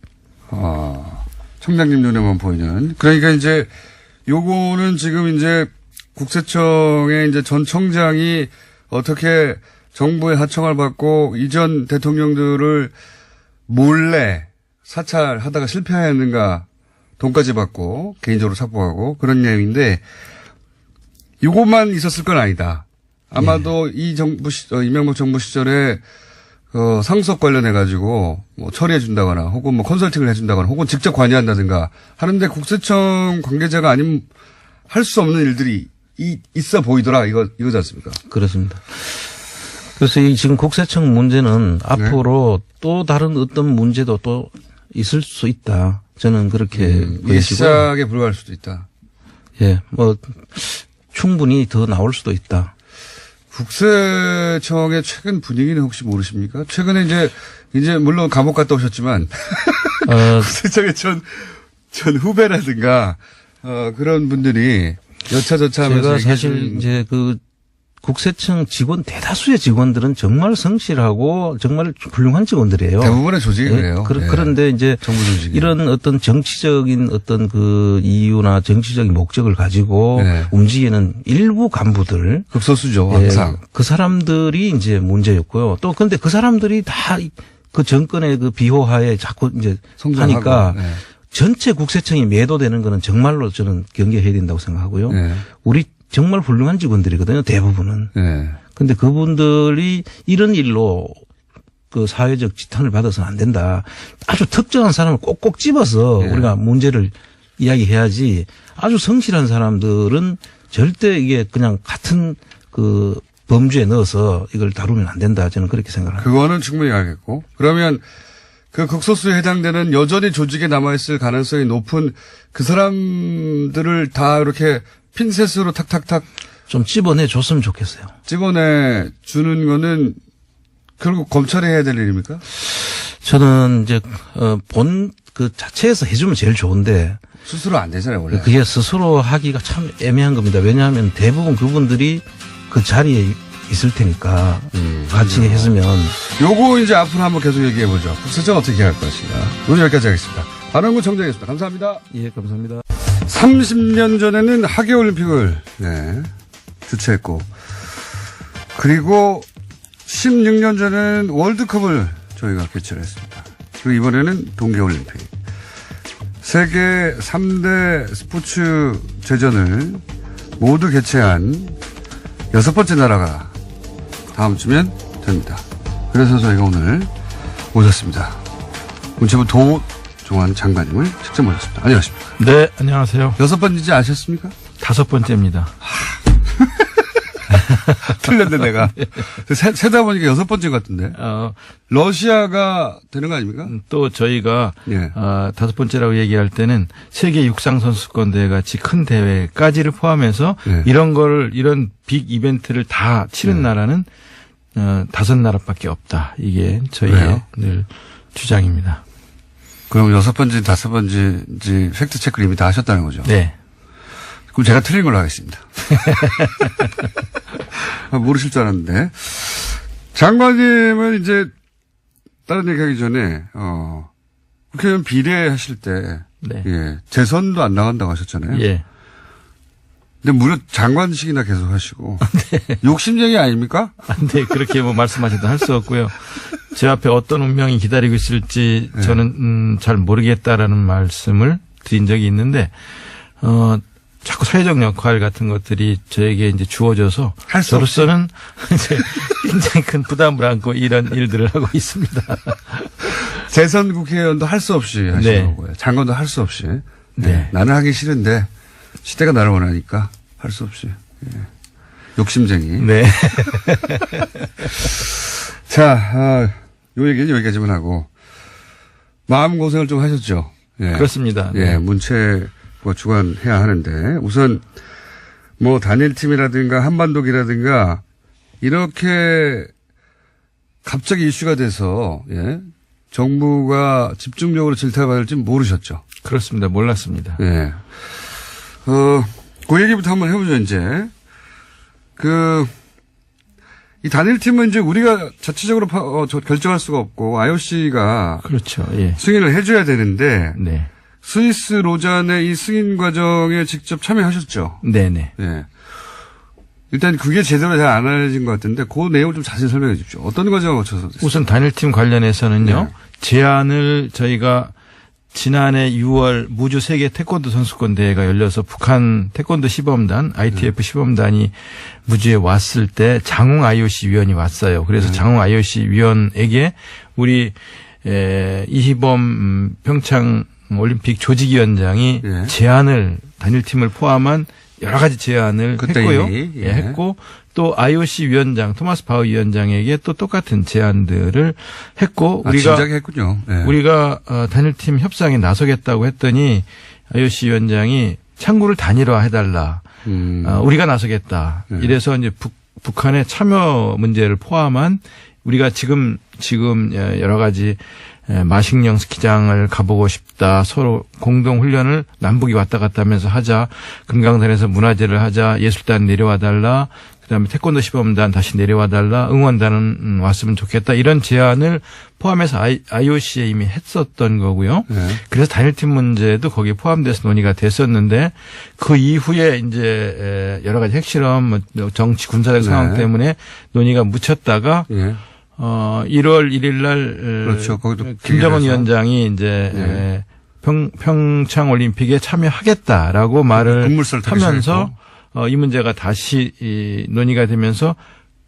청장님 눈에만 보이는. 그러니까 이제 요거는 지금 이제 국세청의 이제 전 청장이 어떻게 정부의 하청을 받고 이전 대통령들을 몰래 사찰하다가 실패했는가 돈까지 받고 개인적으로 삭복하고 그런 내용인데 요것만 있었을 건 아니다. 아마도 이 정부 이명박 정부 시절에 상속 관련해가지고 뭐 처리해준다거나 혹은 뭐 컨설팅을 해준다거나 혹은 직접 관여한다든가 하는데 국세청 관계자가 아니면 할 수 없는 일들이 있어 보이더라 이거지 않습니까? 그렇습니다. 그래서 이 지금 국세청 문제는 앞으로 또 다른 어떤 문제도 또 있을 수 있다. 저는 그렇게 이게 시작에 불과할 수도 있다. 예, 뭐 충분히 더 나올 수도 있다. 국세청의 최근 분위기는 혹시 모르십니까? 최근에 이제 물론 감옥 갔다 오셨지만 국세청의 전 후배라든가 그런 분들이 여차저차하면서 제가 사실 이제 그 국세청 직원 대다수의 직원들은 정말 성실하고 정말 훌륭한 직원들이에요. 대부분의 조직이 그래요. 그런데 이제 정부 조직이. 이런 어떤 정치적인 어떤 그 이유나 정치적인 목적을 가지고 움직이는 일부 간부들 극소수죠 항상. 그 사람들이 이제 문제였고요. 또 근데 그 사람들이 다 그 정권의 그 비호하에 자꾸 이제 성장하고. 하니까 전체 국세청이 매도되는 거는 정말로 저는 경계해야 된다고 생각하고요. 우리 정말 훌륭한 직원들이거든요, 대부분은. 근데 그분들이 이런 일로 그 사회적 지탄을 받아서는 안 된다. 아주 특정한 사람을 꼭꼭 집어서 우리가 문제를 이야기해야지 아주 성실한 사람들은 절대 이게 그냥 같은 그 범주에 넣어서 이걸 다루면 안 된다. 저는 그렇게 생각합니다. 그거는 충분히 알겠고. 그러면 그 극소수에 해당되는 여전히 조직에 남아있을 가능성이 높은 그 사람들을 다 이렇게 핀셋으로 탁탁탁 좀 집어내 줬으면 좋겠어요. 집어내 주는 거는 결국 검찰이 해야 될 일입니까? 저는 이제 본 그 자체에서 해주면 제일 좋은데 스스로 안 되잖아요 원래. 그게 스스로 하기가 참 애매한 겁니다. 왜냐하면 대부분 그분들이 그 자리에 있을 테니까 같이 했으면. 요거 이제 앞으로 한번 계속 얘기해 보죠. 국세청 어떻게 할 것인가. 오늘 여기까지 하겠습니다. 안원구 청장이었습니다. 감사합니다. 예, 감사합니다. 30년 전에는 하계올림픽을 주최했고 그리고 16년 전에는 월드컵을 저희가 개최를 했습니다. 그리고 이번에는 동계올림픽. 세계 3대 스포츠 제전을 모두 개최한 6번째 나라가 다음 주면 됩니다. 그래서 저희가 오늘 모셨습니다. 문체부 도종환 장관님을 직접 모셨습니다. 안녕하십니까? 네, 안녕하세요. 6번인지 아셨습니까? 5번째입니다. 틀렸네, 내가. 세다 보니까 6번째 같은데. 러시아가 되는 거 아닙니까? 또 저희가 5번째라고 얘기할 때는 세계 육상선수권 대회 같이 큰 대회까지를 포함해서 이런 빅 이벤트를 다 치른 나라는 5나라밖에 없다. 이게 저희의 늘 주장입니다. 그럼 6번째, 5번째 팩트 체크를 이미 다 하셨다는 거죠? 네. 그럼 제가 틀린 걸로 하겠습니다. 모르실 줄 알았는데. 장관님은 이제 다른 얘기 하기 전에 국회의원 비례하실 때 네. 예, 재선도 안 나간다고 하셨잖아요. 예. 근데 무려 장관식이나 계속 하시고 네. 욕심쟁이 아닙니까? 네, 그렇게 뭐 말씀하셔도 할 수 없고요. 제 앞에 어떤 운명이 기다리고 있을지 저는 잘 모르겠다라는 말씀을 드린 적이 있는데 자꾸 사회적 역할 같은 것들이 저에게 이제 주어져서 저로서는 이제 굉장히 큰 부담을 안고 이런 일들을 하고 있습니다. 재선 국회의원도 할 수 없이 하시는 네. 거고요. 장관도 할 수 없이. 네. 네. 나는 하기 싫은데 시대가 나를 원하니까 할 수 없이. 예. 욕심쟁이. 네. 자, 요 얘기는 여기까지만 하고 마음고생을 좀 하셨죠. 예. 그렇습니다. 예, 네. 문체부가 주관해야 하는데 우선 뭐 단일팀이라든가 한반도기라든가 이렇게 갑자기 이슈가 돼서 예, 정부가 집중적으로 질타받을 줄 모르셨죠. 그렇습니다. 몰랐습니다. 예. 그 얘기부터 한번 해보죠, 이제. 이 단일팀은 이제 우리가 자체적으로 결정할 수가 없고, IOC가. 그렇죠. 예. 승인을 해줘야 되는데. 네. 스위스 로잔의 이 승인 과정에 직접 참여하셨죠? 네네. 예. 일단 그게 제대로 잘 안 알려진 것 같은데, 그 내용을 좀 자세히 설명해 주십시오. 어떤 과정을 거쳐서 됐어요? 우선 단일팀 관련해서는요. 네. 제안을 저희가 지난해 6월 무주 세계 태권도 선수권 대회가 열려서 북한 태권도 시범단, ITF 시범단이 무주에 왔을 때 장웅 IOC 위원이 왔어요. 그래서 장웅 IOC 위원에게 우리 이희범 평창 올림픽 조직위원장이 예. 제안을 단일팀을 포함한 여러 가지 제안을 했고요. 예. 했고 또 IOC 위원장 토마스 바우 위원장에게 또 똑같은 제안들을 했고 우리가 진작에 했군요. 예. 우리가 단일팀 협상에 나서겠다고 했더니 IOC 위원장이 창구를 단일화해달라. 우리가 나서겠다. 이래서 이제 북한의 참여 문제를 포함한 우리가 지금 여러 가지 마식령 스키장을 가보고 싶다. 서로 공동 훈련을 남북이 왔다 갔다 하면서 하자. 금강산에서 문화제를 하자. 예술단 내려와 달라. 그다음에 태권도 시범단 다시 내려와 달라. 응원단은 왔으면 좋겠다. 이런 제안을 포함해서 IOC에 이미 했었던 거고요. 네. 그래서 단일팀 문제도 거기에 포함돼서 논의가 됐었는데 그 이후에 이제 여러 가지 핵실험, 정치 군사적 상황 때문에 논의가 묻혔다가 예. 1월 1일 날 그렇죠. 거기도 김정은 위원장이 이제 평창 올림픽에 참여하겠다라고 말을 하면서 이 문제가 다시 논의가 되면서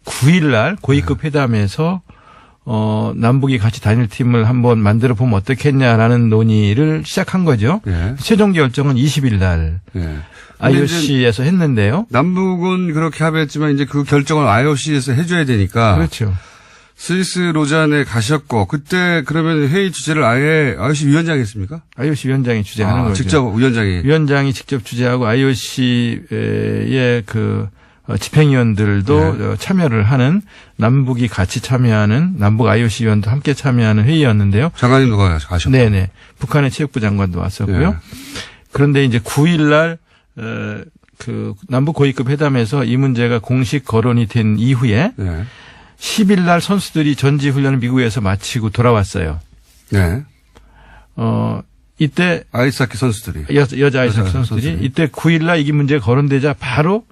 9일 날 고위급 회담에서 남북이 같이 단일팀을 한번 만들어 보면 어떻겠냐라는 논의를 시작한 거죠. 예. 최종 결정은 20일 날 IOC에서 했는데요. 남북은 그렇게 합의했지만 이제 그 결정을 IOC에서 해줘야 되니까. 그렇죠. 스위스 로잔에 가셨고 그때 그러면 회의 주제를 아예 IOC 위원장이 했습니까? IOC 위원장이 주재하는 거죠. 직접 위원장이 직접 주재하고 IOC의 그 집행위원들도 참여를 하는 남북이 같이 참여하는 남북 IOC 위원도 함께 참여하는 회의였는데요. 장관님도 가셨고. 네네. 북한의 체육부 장관도 왔었고요. 그런데 이제 9일 날 그 남북 고위급 회담에서 이 문제가 공식 거론이 된 이후에 10일 날 선수들이 전지 훈련을 미국에서 마치고 돌아왔어요. 네. 이때 아이스하키 선수들이 여자 아이스하키 선수들이 이때 9일 날 이 문제가 거론되자 바로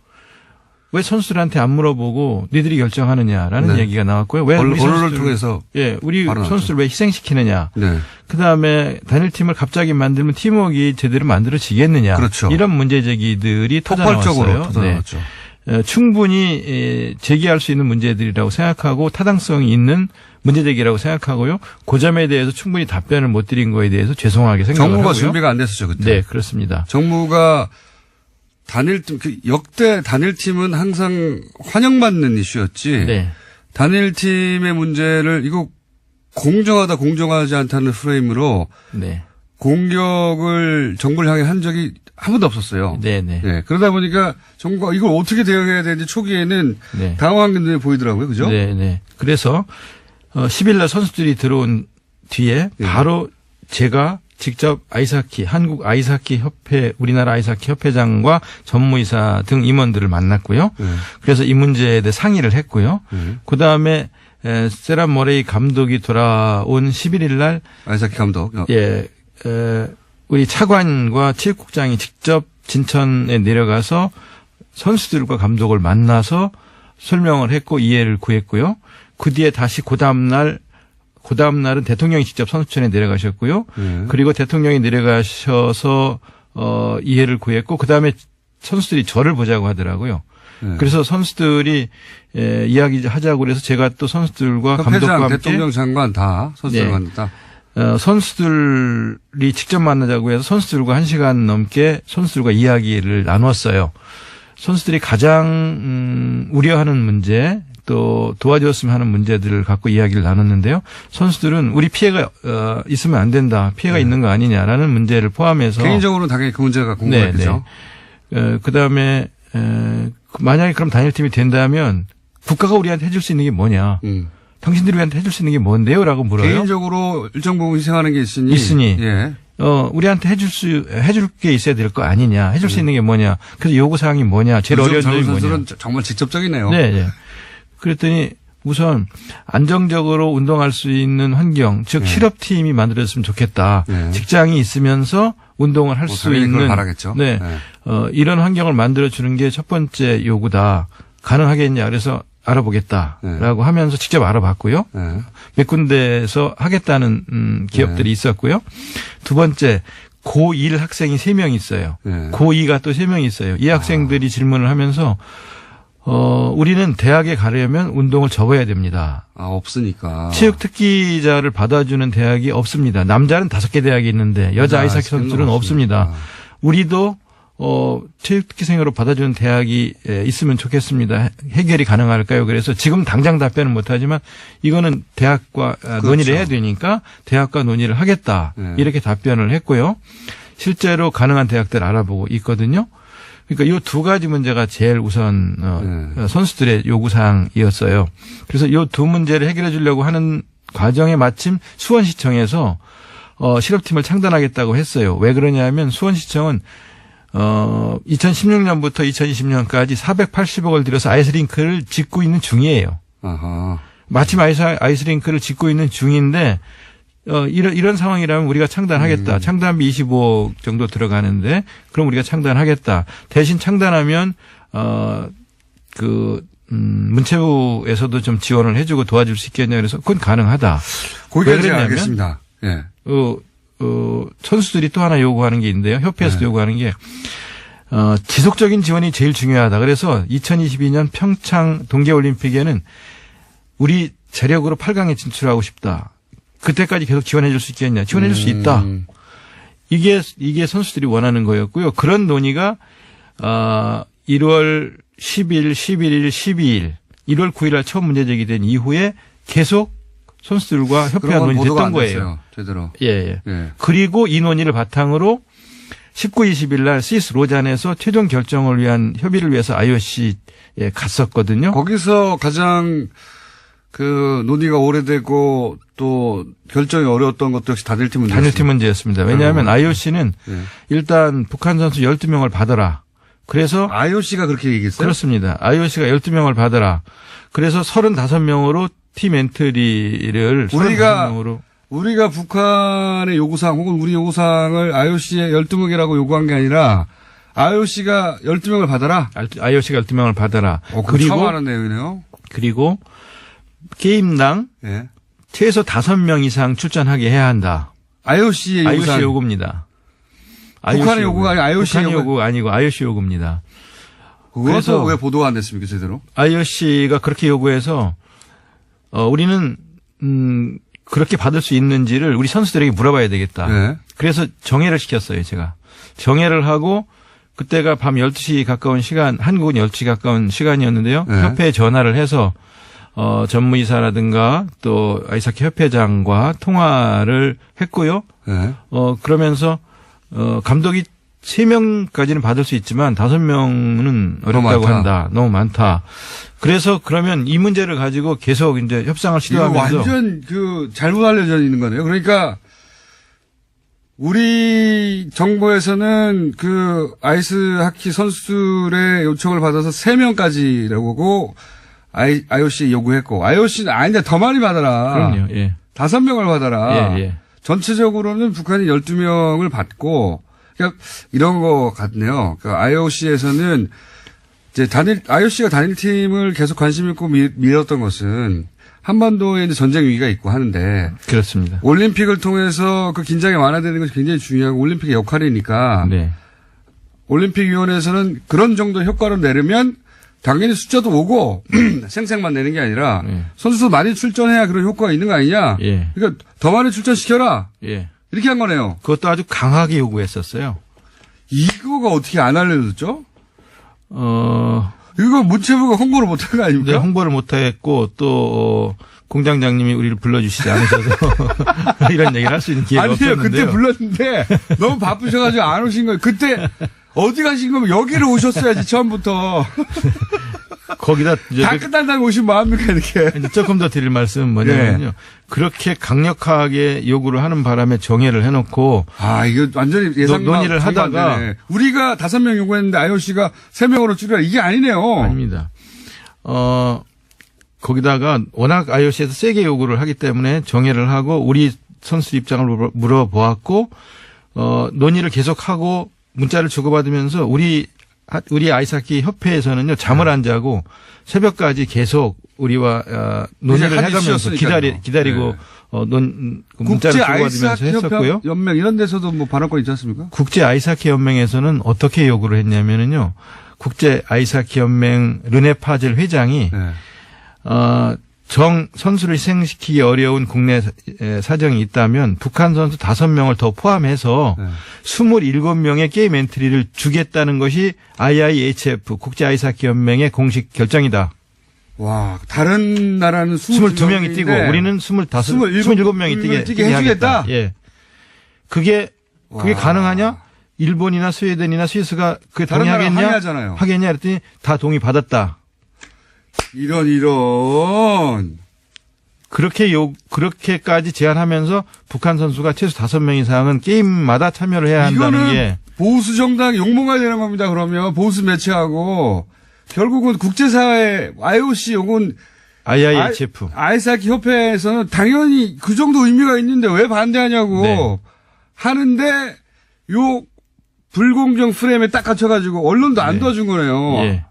왜 선수들한테 안 물어보고 니들이 결정하느냐라는 얘기가 나왔고요. 왜 우리 언론을 통해서 우리 선수를 왜 희생시키느냐. 네. 그다음에 단일팀을 갑자기 만들면 팀워크가 제대로 만들어지겠느냐. 그렇죠. 이런 문제 제기들이 터져나왔어요. 터져나왔죠. 충분히 제기할 수 있는 문제들이라고 생각하고 타당성이 있는 문제 제기라고 생각하고요. 그 점에 대해서 충분히 답변을 못 드린 거에 대해서 죄송하게 생각을 정부가 하고요. 준비가 안 됐었죠 그때. 네, 그렇습니다. 정부가 단일팀 역대 단일팀은 항상 환영받는 이슈였지. 네. 단일팀의 문제를 이거 공정하다 공정하지 않다는 프레임으로 공격을 정부를 향해 한 적이 한 번도 없었어요. 네네. 네. 그러다 보니까 정부가 이걸 어떻게 대응해야 되는지 초기에는 당황한 눈에 보이더라고요. 그죠? 네네. 그래서 10일 날 선수들이 들어온 뒤에 바로 제가 직접 아이스하키, 한국 아이스하키 협회, 우리나라 아이스하키 협회장과 전무이사 등 임원들을 만났고요. 그래서 이 문제에 대해 상의를 했고요. 그 다음에 세란 모레이 감독이 돌아온 11일 날 아이사키 감독. 우리 차관과 체육국장이 직접 진천에 내려가서 선수들과 감독을 만나서 설명을 했고 이해를 구했고요. 그 뒤에 다시 그 다음 날은 대통령이 직접 선수촌에 내려가셨고요. 그리고 대통령이 내려가셔서 이해를 구했고 그다음에 선수들이 저를 보자고 하더라고요. 그래서 선수들이 이야기하자고 그래서 제가 또 선수들과 감독과 함께 대통령 장관 다 선수들 만났다. 선수들이 직접 만나자고 해서 선수들과 1시간 넘게 선수들과 이야기를 나눴어요. 선수들이 가장 우려하는 문제 또 도와줬으면 하는 문제들을 갖고 이야기를 나눴는데요. 선수들은 우리 피해가 있으면 안 된다. 피해가 있는 거 아니냐라는 문제를 포함해서 개인적으로는 당연히 그 문제가 궁금했겠죠. 그다음에 만약에 그럼 단일팀이 된다면 국가가 우리한테 해줄 수 있는 게 뭐냐. 당신들이 우리한테 해줄 수 있는 게 뭔데요? 라고 물어요. 개인적으로 일정 부분 희생하는 게 있으니. 예. 우리한테 해줄 게 있어야 될 거 아니냐. 해줄 수 있는 게 뭐냐. 그래서 요구사항이 뭐냐. 제일 어려운 점이 뭐냐. 선수들은 정말 직접적이네요. 네. 그랬더니 우선 안정적으로 운동할 수 있는 환경, 즉 실업팀이 만들어졌으면 좋겠다. 직장이 있으면서 운동을 할 수 있는. 바라겠죠. 이런 환경을 만들어주는 게 첫 번째 요구다. 가능하겠냐. 그래서 알아보겠다라고 하면서 직접 알아봤고요. 몇 군데에서 하겠다는 기업들이 있었고요. 두 번째, 고1 학생이 3명 있어요. 고2가 또 3명 있어요. 이 학생들이 질문을 하면서 우리는 대학에 가려면 운동을 접어야 됩니다. 없으니까. 체육 특기자를 받아주는 대학이 없습니다. 남자는 5개 대학이 있는데 여자 아이스하키 선수는 없습니다. 우리도 체육특기생으로 받아주는 대학이 있으면 좋겠습니다. 해결이 가능할까요? 그래서 지금 당장 답변은 못하지만 이거는 대학과 논의를 해야 되니까 대학과 논의를 하겠다. 이렇게 답변을 했고요. 실제로 가능한 대학들 알아보고 있거든요. 그러니까 이 두 가지 문제가 제일 우선 선수들의 요구사항이었어요. 그래서 이 두 문제를 해결해 주려고 하는 과정에 마침 수원시청에서 실업팀을 창단하겠다고 했어요. 왜 그러냐면 수원시청은 2016년부터 2020년까지 480억을 들여서 아이스링크를 짓고 있는 중이에요. 마침 아이스링크를 짓고 있는 중인데 이런 상황이라면 우리가 창단하겠다. 창단비 25억 정도 들어가는데 그럼 우리가 창단하겠다. 대신 창단하면 문체부에서도 좀 지원을 해주고 도와줄 수 있겠냐. 그래서 그건 가능하다. 거기까지 알겠습니다. 예. 선수들이 또 하나 요구하는 게 있는데요. 협회에서도 요구하는 게 지속적인 지원이 제일 중요하다. 그래서 2022년 평창 동계올림픽에는 우리 재력으로 8강에 진출하고 싶다. 그때까지 계속 지원해 줄 수 있겠냐. 지원해 줄 수 있다. 이게 선수들이 원하는 거였고요. 그런 논의가 1월 10일, 11일, 12일, 1월 9일 날 처음 문제 제기된 이후에 계속 선수들과 협회가 논의됐던 거예요. 제대로. 예. 그리고 이 논의를 바탕으로 19, 20일 날 스위스 로잔에서 최종 결정을 위한 협의를 위해서 IOC에 갔었거든요. 거기서 가장 논의가 오래되고 또 결정이 어려웠던 것도 역시 단일팀 문제였습니다. 단일팀 문제였습니다. 왜냐하면 IOC는 일단 북한 선수 12명을 받아라. 그래서 IOC가 그렇게 얘기했어요? 그렇습니다. IOC가 12명을 받아라. 그래서 35명으로 팀 엔트리를 우리가 북한의 요구사항 혹은 우리 요구사항을 IOC에 12명이라고 요구한 게 아니라 IOC가 12명을 받아라? IOC가 12명을 받아라. 그리고 처음 하는 내용이네요. 그리고 게임당 최소 5명 이상 출전하게 해야 한다. IOC의 요구입니다. 북한의 요구가 아니고 북한의 요구가 아니고 IOC 요구입니다. 그래서 왜 보도가 안 됐습니까, 제대로? IOC가 그렇게 요구해서 우리는 그렇게 받을 수 있는지를 우리 선수들에게 물어봐야 되겠다. 그래서 정회를 시켰어요, 제가. 정회를 하고 그때가 밤 12시 가까운 시간, 한국은 12시 가까운 시간이었는데요. 협회에 전화를 해서 전무이사라든가 또 아이스하키 협회장과 통화를 했고요. 그러면서 감독이 3명까지는 받을 수 있지만 5명은 어렵다고 한다. 너무 많다. 그래서 그러면 이 문제를 가지고 계속 이제 협상을 시도하면서 완전 잘못 알려져 있는 거네요. 그러니까 우리 정부에서는 아이스하키 선수들의 요청을 받아서 3명까지라고 하고 IOC 요구했고, IOC는 아닌데 더 많이 받아라. 그럼요, 예. 5명을 받아라. 예, 예. 전체적으로는 북한이 12명을 받고, 그러니까 이런 거 같네요. 그러니까 IOC에서는 이제 IOC가 단일팀을 계속 관심 있고 밀었던 것은 한반도에 이제 전쟁 위기가 있고 하는데. 그렇습니다. 올림픽을 통해서 그 긴장이 완화되는 것이 굉장히 중요하고 올림픽의 역할이니까. 네. 올림픽위원회에서는 그런 정도 효과를 내려면 당연히 숫자도 오고 생색만 내는 게 아니라 선수도 많이 출전해야 그런 효과가 있는 거 아니냐. 예. 그러니까 더 많이 출전시켜라. 예. 이렇게 한 거네요. 그것도 아주 강하게 요구했었어요. 이거가 어떻게 안 알려졌죠? 이거 문체부가 홍보를 못한 거 아닙니까? 네, 홍보를 못했고 또 공장장님이 우리를 불러주시지 않으셔서 이런 얘기를 할 수 있는 기회가 아니에요. 없었는데요. 그때 불렀는데 너무 바쁘셔가지고 안 오신 거예요. 그때 어디 가신 거면 여기를 오셨어야지 처음부터. 거기다 이제 다 끝난 다음에 오시면 뭐합니까 이렇게. 이제 조금 더 드릴 말씀은 뭐냐면요. 네. 그렇게 강력하게 요구를 하는 바람에 정회를 해놓고 이거 완전히 예상 논의를 하다가 우리가 5명 요구했는데 IOC가 3명으로 줄여라 이게 아니네요. 아닙니다. 거기다가 워낙 IOC에서 세게 요구를 하기 때문에 정회를 하고 우리 선수 입장을 물어보았고 논의를 계속하고 문자를 주고받으면서 우리 아이스하키 협회에서는요 잠을 안 자고 새벽까지 계속 우리와 논의를 해가면서 기다리고 문자를 주고받으면서 했었고요. 연맹 이런 데서도 뭐 발언권 있지 않습니까? 국제 아이스하키 연맹에서는 어떻게 요구를 했냐면은요. 국제 아이스하키 연맹 르네 파젤 회장이 선수를 희생시키기 어려운 국내 사정이 있다면 북한 선수 5명을 더 포함해서 27명의 게임 엔트리를 주겠다는 것이 IIHF 국제 아이스하키 연맹의 공식 결정이다. 와, 다른 나라는 22명이 뛰고 우리는 27명이 뛰게 해주겠다. 예. 그게 가능하냐? 일본이나 스웨덴이나 스위스가 그게 동의하겠냐? 하겠냐? 그랬더니 다 동의 받았다. 이런. 그렇게까지 제안하면서 북한 선수가 최소 5명 이상은 게임마다 참여를 해야 한다는 게. 보수 정당 욕먹어야 되는 겁니다. 그러면 보수 매체하고 결국은 국제사회 IOC 혹은 IIHF 아이스하키 협회에서는 당연히 그 정도 의미가 있는데 왜 반대하냐고 네. 하는데 요 불공정 프레임에 딱 갇혀가지고 언론도 안 도와준 거네요. 예.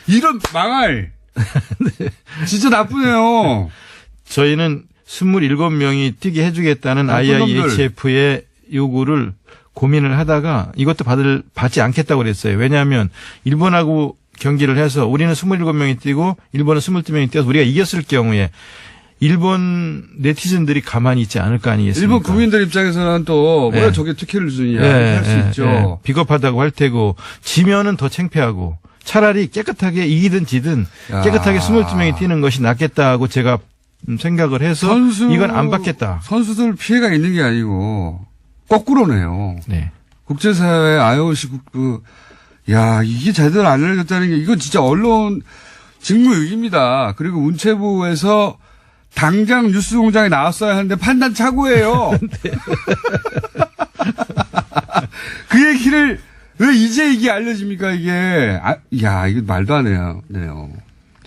이런 망할. 네. 진짜 나쁘네요. 저희는 27명이 뛰게 해주겠다는 IIHF의 요구를 고민을 하다가 이것도 받지 않겠다고 그랬어요. 왜냐하면 일본하고 경기를 해서 우리는 27명이 뛰고 일본은 22명이 뛰어서 우리가 이겼을 경우에 일본 네티즌들이 가만히 있지 않을 거 아니겠습니까? 일본 국민들 입장에서는 또 왜 네. 저게 특혜를 주느냐 할 수 있죠. 네. 비겁하다고 할 테고 지면은 더 창피하고 차라리 깨끗하게 이기든 지든 깨끗하게 22명이 뛰는 것이 낫겠다고 제가 생각을 해서 이건 안 받겠다. 선수들 피해가 있는 게 아니고 거꾸로네요. 네. 국제사회 IOC 이게 제대로 안 알려졌다는 게 이건 진짜 언론 직무유기입니다. 그리고 문체부에서 당장 뉴스공장에 나왔어야 하는데 판단 착오예요. 네. 그 얘기를 왜 이제 이게 알려집니까 이게. 이거 말도 안 해요.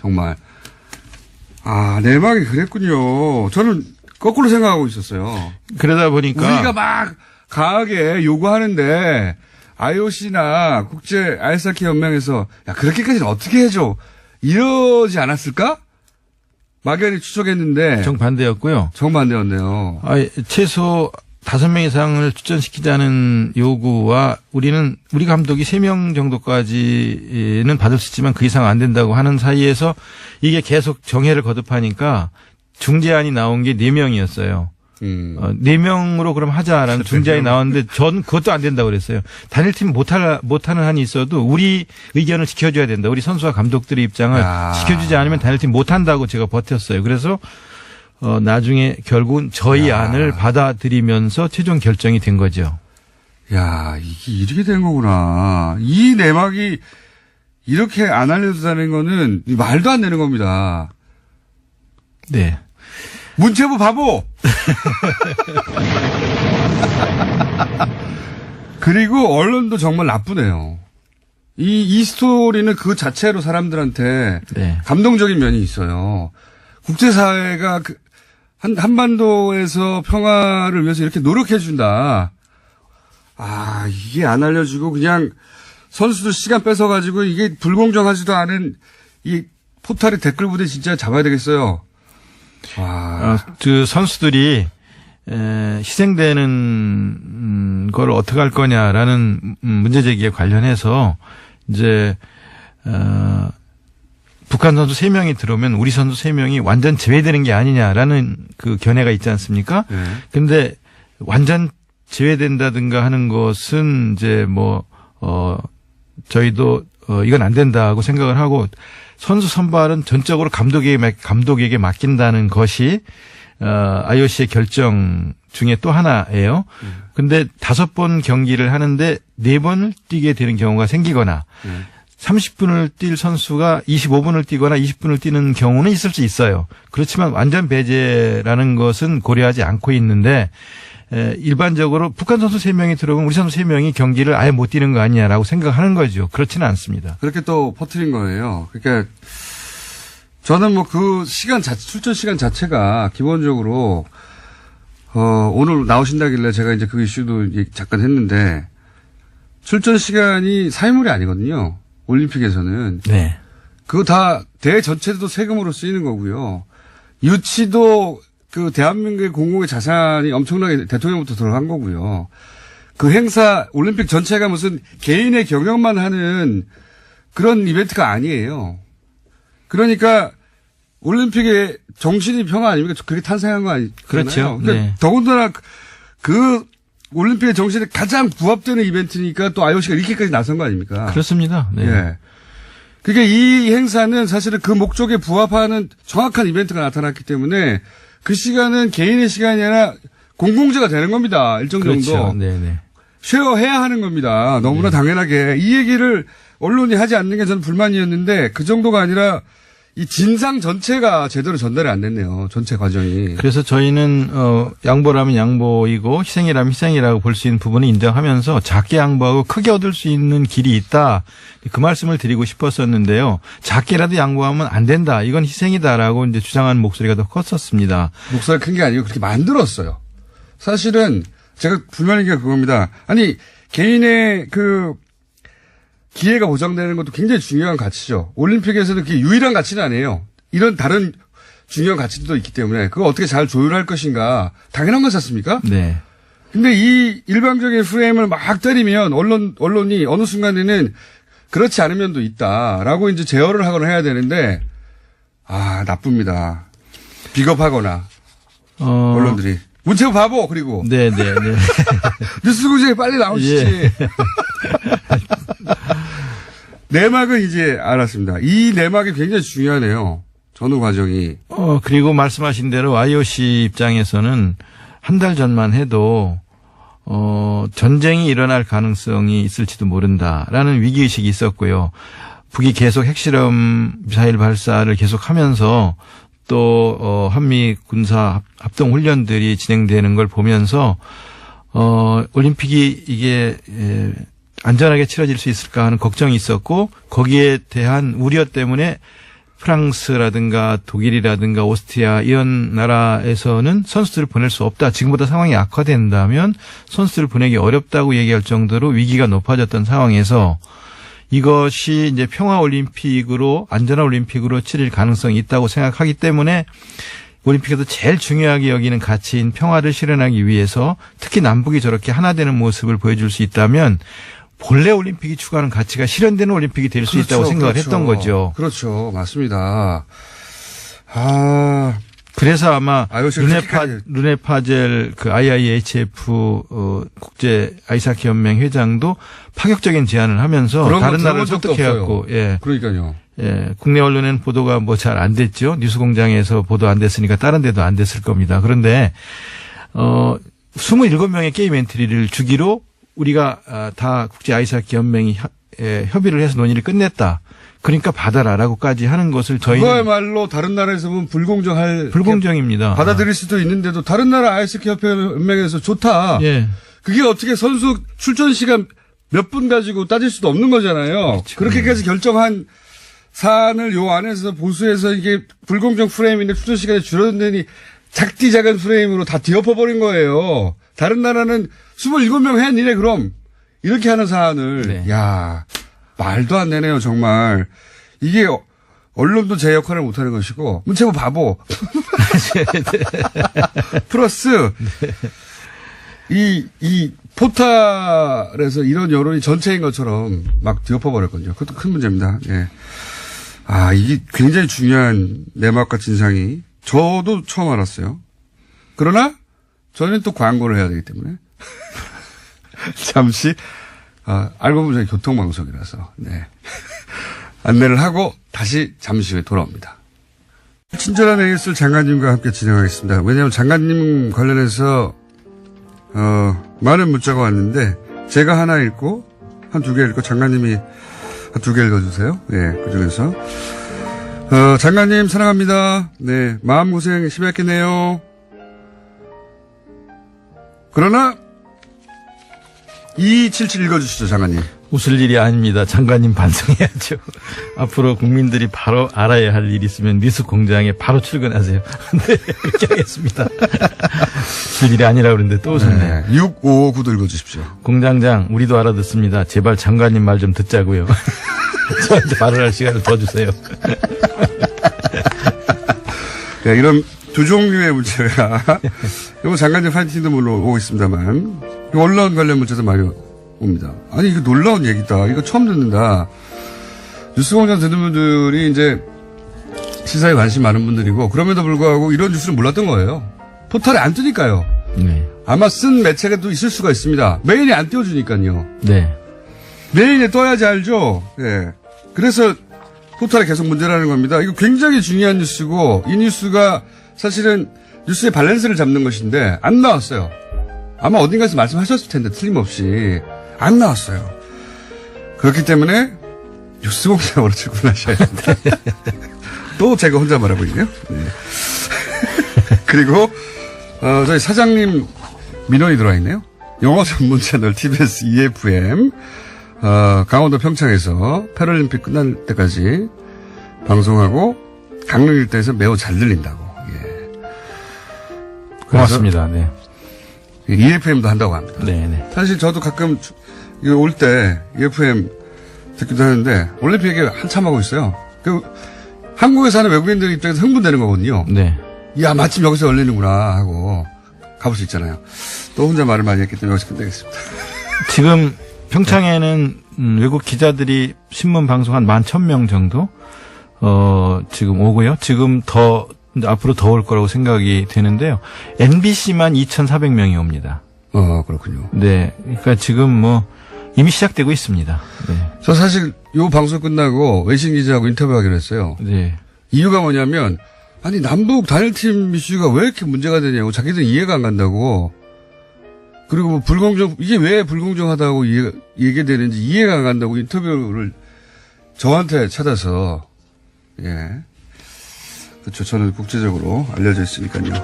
정말. 내막이 그랬군요. 저는 거꾸로 생각하고 있었어요. 그러다 보니까 우리가 막 강하게 요구하는데 IOC나 국제 아이스하키 연맹에서 그렇게까지는 어떻게 해줘 이러지 않았을까? 막연히 추측했는데 정반대였고요. 정반대였네요. 최소 5명 이상을 출전시키자는 요구와 우리 감독이 3명 정도까지는 받을 수 있지만 그 이상 안 된다고 하는 사이에서 이게 계속 정해를 거듭하니까 중재안이 나온 게 4명이었어요. 4명으로 그럼 하자라는 중재안이 나왔는데 전 그것도 안 된다고 그랬어요. 단일팀 못하는 한이 있어도 우리 의견을 지켜줘야 된다. 우리 선수와 감독들의 입장을 지켜주지 않으면 단일팀 못한다고 제가 버텼어요. 그래서 나중에 결국은 저희 안을 받아들이면서 최종 결정이 된 거죠. 이게 이렇게 된 거구나. 이 내막이 이렇게 안 알려졌다는 거는 말도 안 되는 겁니다. 네. 문체부 바보! 그리고 언론도 정말 나쁘네요. 이 스토리는 그 자체로 사람들한테 네. 감동적인 면이 있어요. 국제사회가 한반도에서 평화를 위해서 이렇게 노력해준다. 아, 이게 안 알려주고 그냥 선수들 시간 뺏어가지고 이게 불공정하지도 않은 이 포탈의 댓글 부대 진짜 잡아야 되겠어요. 그 선수들이 희생되는 걸 어떻게 할 거냐라는 문제 제기에 관련해서 이제 북한 선수 3명이 들어오면 우리 선수 3명이 완전 제외되는 게 아니냐라는 그 견해가 있지 않습니까? 그런데 완전 제외된다든가 하는 것은 이제 저희도 이건 안 된다고 생각을 하고 선수 선발은 전적으로 감독에게 맡긴다는 것이 IOC의 결정 중에 또 하나예요. 근데 5번 경기를 하는데 4번을 뛰게 되는 경우가 생기거나 30분을 뛸 선수가 25분을 뛰거나 20분을 뛰는 경우는 있을 수 있어요. 그렇지만 완전 배제라는 것은 고려하지 않고 있는데 일반적으로 북한 선수 3명이 들어오면 우리 선수 3명이 경기를 아예 못 뛰는 거 아니냐라고 생각하는 거죠. 그렇지는 않습니다. 그렇게 또 퍼뜨린 거예요. 그러니까 저는 그 출전 시간 자체가 기본적으로 오늘 나오신다길래 제가 이제 그 이슈도 잠깐 했는데 출전 시간이 사회물이 아니거든요. 올림픽에서는. 네. 그거 다 대회 전체도 세금으로 쓰이는 거고요. 유치도 그 대한민국의 공공의 자산이 엄청나게 대통령부터 들어간 거고요. 그 행사 올림픽 전체가 무슨 개인의 경영만 하는 그런 이벤트가 아니에요. 그러니까 올림픽의 정신이 평화 아닙니까? 그게 탄생한 거 아니에요? 그렇죠. 그러니까 네. 더군다나 그 올림픽의 정신에 가장 부합되는 이벤트니까 또 IOC가 이렇게까지 나선 거 아닙니까? 그렇습니다. 네. 예. 그러니까 이 행사는 사실은 그 목적에 부합하는 정확한 이벤트가 나타났기 때문에 그 시간은 개인의 시간이 아니라 공공재가 되는 겁니다. 일정 정도. 그렇죠. 네네. 쉐어해야 하는 겁니다. 너무나 당연하게. 이 얘기를 언론이 하지 않는 게 저는 불만이었는데 그 정도가 아니라 이 진상 전체가 제대로 전달이 안 됐네요. 전체 과정이. 그래서 저희는 양보라면 양보이고 희생이라면 희생이라고 볼 수 있는 부분을 인정하면서 작게 양보하고 크게 얻을 수 있는 길이 있다. 그 말씀을 드리고 싶었었는데요. 작게라도 양보하면 안 된다. 이건 희생이다라고 이제 주장하는 목소리가 더 컸었습니다. 목소리가 큰 게 아니고 그렇게 만들었어요. 사실은 제가 불만인 게 그겁니다. 아니 개인의 그 기회가 보장되는 것도 굉장히 중요한 가치죠. 올림픽에서는 그게 유일한 가치는 아니에요. 이런 다른 중요한 가치도 있기 때문에 그거 어떻게 잘 조율할 것인가 당연한 거지 않습니까? 네. 근데 이 일방적인 프레임을 막 때리면 언론이 어느 순간에는 그렇지 않은 면도 있다라고 이제 제어를 하거나 해야 되는데 나쁩니다. 비겁하거나 언론들이. 문체부 바보 그리고. 네네네. 뉴스공장에 빨리 나오시지. 예. 내막은 이제 알았습니다. 이 내막이 굉장히 중요하네요. 전후 과정이. 그리고 말씀하신 대로 IOC 입장에서는 한 달 전만 해도 전쟁이 일어날 가능성이 있을지도 모른다라는 위기의식이 있었고요. 북이 계속 핵실험 미사일 발사를 계속하면서 또 한미 군사 합동 훈련들이 진행되는 걸 보면서 올림픽이 이게 안전하게 치러질 수 있을까 하는 걱정이 있었고 거기에 대한 우려 때문에 프랑스라든가 독일이라든가 오스트리아 이런 나라에서는 선수들을 보낼 수 없다. 지금보다 상황이 악화된다면 선수들을 보내기 어렵다고 얘기할 정도로 위기가 높아졌던 상황에서 이것이 이제 평화올림픽으로 안전한 올림픽으로 치를 가능성이 있다고 생각하기 때문에 올림픽에서 제일 중요하게 여기는 가치인 평화를 실현하기 위해서 특히 남북이 저렇게 하나 되는 모습을 보여줄 수 있다면 본래 올림픽이 추구하는 가치가 실현되는 올림픽이 될 수 있다고 생각을 했던 거죠. 그렇죠. 맞습니다. 그래서 아마 그렇게까지. 르네 파젤 그 IIHF 국제 아이스하키 연맹 회장도 파격적인 제안을 하면서 다른 나라를 설득해갖고 그러니까요. 국내 언론에는 보도가 잘 안 됐죠. 뉴스공장에서 보도 안 됐으니까 다른 데도 안 됐을 겁니다. 그런데 27명의 게임 엔트리를 주기로 우리가 다 국제 아이스하키 연맹이 협의를 해서 논의를 끝냈다. 그러니까 받아라라고까지 하는 것을 저희는 그거야말로 다른 나라에서 보면 불공정입니다. 받아들일 수도 있는데도 다른 나라 아이스하키 협회 연맹에서 좋다. 예. 그게 어떻게 선수 출전 시간 몇 분 가지고 따질 수도 없는 거잖아요. 그렇죠. 그렇게까지 결정한 사안을 요 안에서 보수해서 이게 불공정 프레임인데 추천 시간이 줄어드니 작디 작은 프레임으로 다 뒤엎어버린 거예요. 다른 나라는 27명 했니래 그럼. 이렇게 하는 사안을. 네. 야 말도 안 되네요 정말. 이게 언론도 제 역할을 못하는 것이고 문체부 바보. 플러스 이 포탈에서 이런 여론이 전체인 것처럼 막 뒤엎어버렸거든요. 그것도 큰 문제입니다. 예. 아, 이게 굉장히 중요한 내막과 진상이 저도 처음 알았어요. 그러나 저는 또 광고를 해야 되기 때문에 잠시 알고 보면 저희 교통방송이라서 네. 안내를 하고 다시 잠시 후에 돌아옵니다. 친절한 AS 장관님과 함께 진행하겠습니다. 왜냐하면 장관님 관련해서 많은 문자가 왔는데 제가 하나 읽고 한 두 개 읽고 장관님이 한 두 개 읽어주세요. 예, 그중에서 장관님 사랑합니다. 네, 마음고생 심했겠네요. 그러나 2277 읽어주시죠, 장관님. 웃을 일이 아닙니다. 장관님 반성해야죠. 앞으로 국민들이 바로 알아야 할 일이 있으면 뉴스 공장에 바로 출근하세요. 네, 그렇게 하겠습니다. 웃을 일이 아니라 그러는데 또 웃었네요. 네, 6559도 읽어주십시오. 공장장, 우리도 알아듣습니다. 제발 장관님 말 좀 듣자고요. 저한테 말을 할 시간을 더 주세요. 네, 이런 두 종류의 문제가 이거 장관님 파이팅도 물론 오고 있습니다만 언론 관련 문제도 많이 옵니다. 아니 이거 놀라운 얘기다. 이거 처음 듣는다. 뉴스공장 듣는 분들이 이제 시사에 관심 많은 분들이고 그럼에도 불구하고 이런 뉴스를 몰랐던 거예요. 포털에 안 뜨니까요. 네. 아마 쓴 매체가 또 있을 수가 있습니다. 메인에 안 띄워주니까요. 네. 메인에 떠야지 알죠. 예. 그래서 포털에 계속 문제라는 겁니다. 이거 굉장히 중요한 뉴스고 이 뉴스가 사실은 뉴스의 밸런스를 잡는 것인데 안 나왔어요. 아마 어딘가에서 말씀하셨을 텐데 틀림없이 안 나왔어요. 그렇기 때문에 뉴스공장으로 출근하셔야 된다. 또 제가 혼자 말하고 있네요. 네. 그리고 저희 사장님 민원이 들어와 있네요. 영어 전문 채널 TBS EFM 강원도 평창에서 패럴림픽 끝날 때까지 방송하고 강릉 일대에서 매우 잘 들린다고. 예. 고맙습니다. 네. EFM도 한다고 합니다. 네. 사실 저도 가끔 올 때 EFM 듣기도 하는데 올림픽 얘기 한참 하고 있어요. 한국에 사는 외국인들 입장에서 흥분되는 거거든요. 네. 야, 마침 여기서 열리는구나 하고 가볼 수 있잖아요. 또 혼자 말을 많이 했기 때문에 여기서 끝내겠습니다. 지금 평창에는 외국 기자들이 신문 방송 한 11,000명 정도 지금 오고요. 지금 앞으로 더 올 거라고 생각이 되는데요. MBC만 2,400명이 옵니다. 그렇군요. 네. 그러니까 지금 이미 시작되고 있습니다. 네. 저 사실 요 방송 끝나고 외신 기자하고 인터뷰하기로 했어요. 네. 이유가 뭐냐면 아니 남북 단일팀 이슈가 왜 이렇게 문제가 되냐고 자기들은 이해가 안 간다고. 그리고 이게 왜 불공정하다고 얘기되는지 이해가 안 간다고 인터뷰를 저한테 찾아서 예. 그렇죠. 저는 국제적으로 알려져 있으니까요.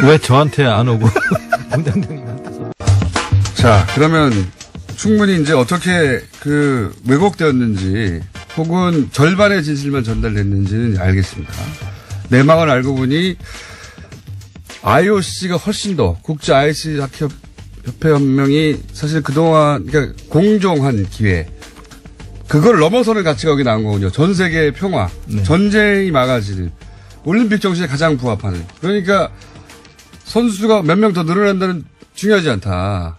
왜 저한테 안 오고 공장장님한테서? 자, 그러면 충분히 이제 어떻게 왜곡되었는지 혹은 절반의 진실만 전달됐는지는 알겠습니다. 내막을 알고 보니 IOC가 훨씬 더 국제 아이스 하키 협회 연맹이 사실 그동안 그러니까 공정한 기회 그걸 넘어서는 가치가 여기 나온 거군요. 전 세계의 평화, 네. 전쟁이 막아지는 올림픽 정신에 가장 부합하는. 그러니까 선수가 몇 명 더 늘어난다는 중요하지 않다.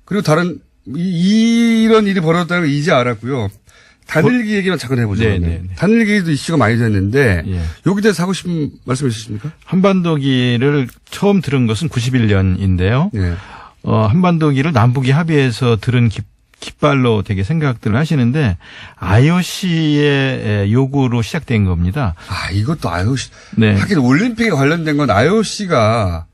그리고 이런 일이 벌어졌다는 걸 이제 알았고요. 단일기 얘기만 잠깐 해보죠. 단일기도 이슈가 많이 됐는데 예. 여기 대해서 하고 싶은 말씀 있으십니까? 한반도기를 처음 들은 것은 91년인데요. 예. 한반도기를 남북이 합의해서 들은 깃발로 되게 생각들을 하시는데 IOC의 요구로 시작된 겁니다. 이것도 IOC. 네. 하긴 올림픽에 관련된 건 IOC가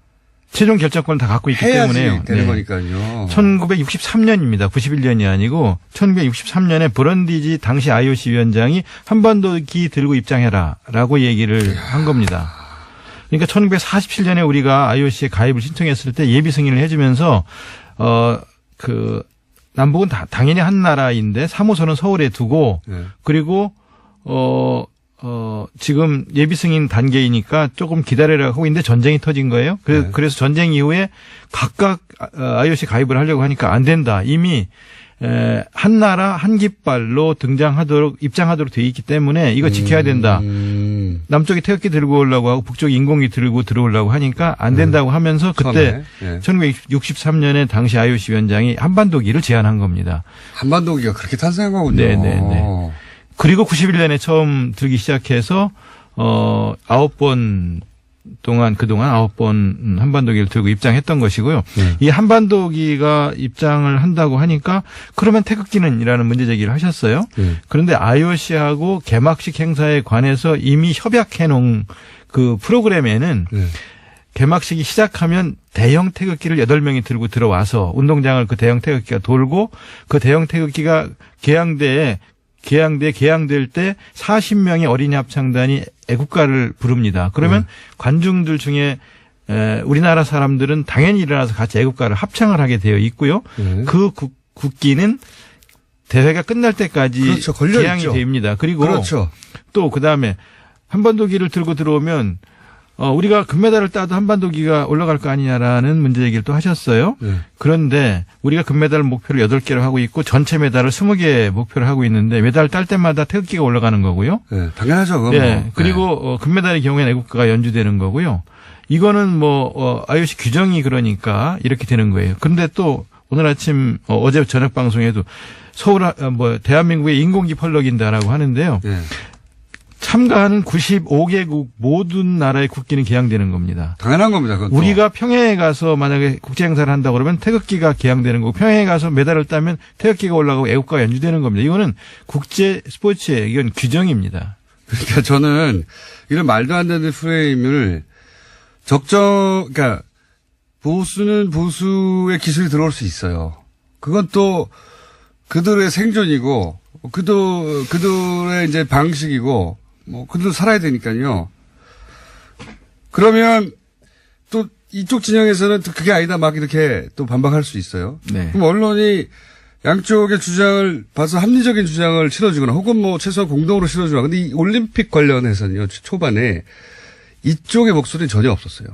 최종 결정권을 다 갖고 있기 때문에요. 되는 거니까요. 1963년입니다. 91년이 아니고 1963년에 브런디지 당시 IOC 위원장이 한반도기 들고 입장해라라고 얘기를 한 겁니다. 그러니까 1947년에 우리가 IOC에 가입을 신청했을 때 예비 승인을 해주면서 남북은 당연히 한 나라인데 사무소는 서울에 두고 그리고 지금 예비 승인 단계이니까 조금 기다리라고 하고 있는데 전쟁이 터진 거예요. 그래서 전쟁 이후에 각각 IOC 가입을 하려고 하니까 안 된다. 이미 한 나라 한 깃발로 입장하도록 돼 있기 때문에 이거 지켜야 된다. 남쪽이 태극기 들고 오려고 하고 북쪽이 인공기 들고 들어오려고 하니까 안 된다고 하면서 그때 1963년에 당시 IOC 위원장이 한반도기를 제안한 겁니다. 한반도기가 그렇게 탄생한 거군요. 네네네. 그리고 91년에 처음 들기 시작해서 9번 동안 그동안 9번 한반도기를 들고 입장했던 것이고요. 이 한반도기가 입장을 한다고 하니까 그러면 태극기는이라는 문제 제기를 하셨어요. 그런데 IOC하고 개막식 행사에 관해서 이미 협약해 놓은 그 프로그램에는 개막식이 시작하면 대형 태극기를 8명이 들고 들어와서 운동장을 그 대형 태극기가 돌고 그 대형 태극기가 개항될 때 40명의 어린이 합창단이 애국가를 부릅니다. 그러면 관중들 중에 우리나라 사람들은 당연히 일어나서 같이 애국가를 합창을 하게 되어 있고요. 그 국기는 대회가 끝날 때까지 그렇죠. 개항이 됩니다. 그리고 그렇죠. 또 그다음에 한반도기를 들고 들어오면 우리가 금메달을 따도 한반도기가 올라갈 거 아니냐라는 문제 얘기를 또 하셨어요. 그런데 우리가 금메달 목표를 8개로 하고 있고 전체 메달을 20개 목표를 하고 있는데 메달 딸 때마다 태극기가 올라가는 거고요. 네, 당연하죠. 그건 네. 그리고 금메달의 경우에는 애국가가 연주되는 거고요. 이거는 IOC 규정이 그러니까 이렇게 되는 거예요. 그런데 또 오늘 아침 어제 저녁 방송에도 대한민국의 인공기 펄럭인다라고 하는데요. 참가하는 95개국 모든 나라의 국기는 개항되는 겁니다. 당연한 겁니다. 그건 우리가 평양에 가서 만약에 국제 행사를 한다 그러면 태극기가 개항되는 거고 평양에 가서 메달을 따면 태극기가 올라가고 애국가가 연주되는 겁니다. 이거는 국제 스포츠의 이건 규정입니다. 그러니까 저는 이런 말도 안 되는 프레임을 그러니까 보수는 보수의 기술이 들어올 수 있어요. 그건 또 그들의 생존이고 그들의 이제 방식이고 그들도 살아야 되니까요. 그러면 또 이쪽 진영에서는 또 그게 아니다 막 이렇게 또 반박할 수 있어요. 네. 그럼 언론이 양쪽의 주장을 봐서 합리적인 주장을 실어주거나 혹은 최소한 공동으로 실어주거나. 근데 이 올림픽 관련해서는요, 초반에 이쪽의 목소리는 전혀 없었어요.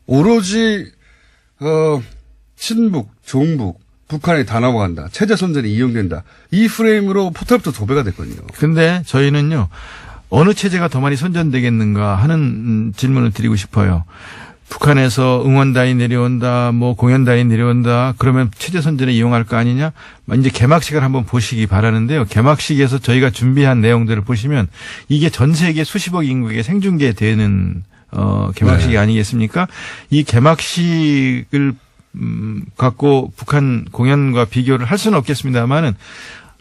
오로지, 친북, 종북, 북한이 다 넘어간다. 체제 선전이 이용된다. 이 프레임으로 포털부터 도배가 됐거든요. 근데 저희는요, 어느 체제가 더 많이 선전되겠는가 하는 질문을 드리고 싶어요. 북한에서 응원단이 내려온다, 공연단이 내려온다, 그러면 체제 선전에 이용할 거 아니냐? 이제 개막식을 한번 보시기 바라는데요. 개막식에서 저희가 준비한 내용들을 보시면 이게 전 세계 수십억 인구에게 생중계되는, 개막식이 아니겠습니까? 이 개막식을 갖고 북한 공연과 비교를 할 수는 없겠습니다만은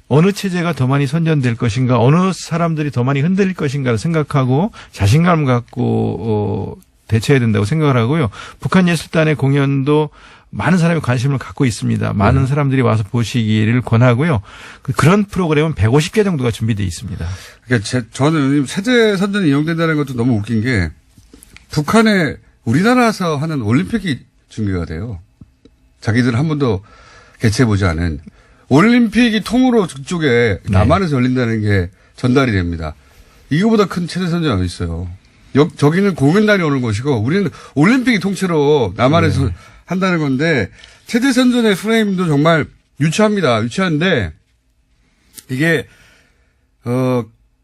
어느 체제가 더 많이 선전될 것인가, 어느 사람들이 더 많이 흔들릴 것인가를 생각하고 자신감 갖고 대처해야 된다고 생각을 하고요. 북한 예술단의 공연도 많은 사람이 관심을 갖고 있습니다. 많은 사람들이 와서 보시기를 권하고요. 그런 프로그램은 150개 정도가 준비되어 있습니다. 그러니까 저는 체제 선전이 이용된다는 것도 너무 웃긴 게 북한에 우리나라에서 하는 올림픽이 중계가 돼요. 자기들은 한 번도 개최해보지 않은. 올림픽이 통으로 그쪽에 남한에서 열린다는 게 전달이 됩니다. 이거보다 큰 체제 선전이 어디 있어요. 저기는 공연단이 오는 것이고 우리는 올림픽이 통째로 남한에서 한다는 건데 체제 선전의 프레임도 정말 유치합니다. 유치한데 이게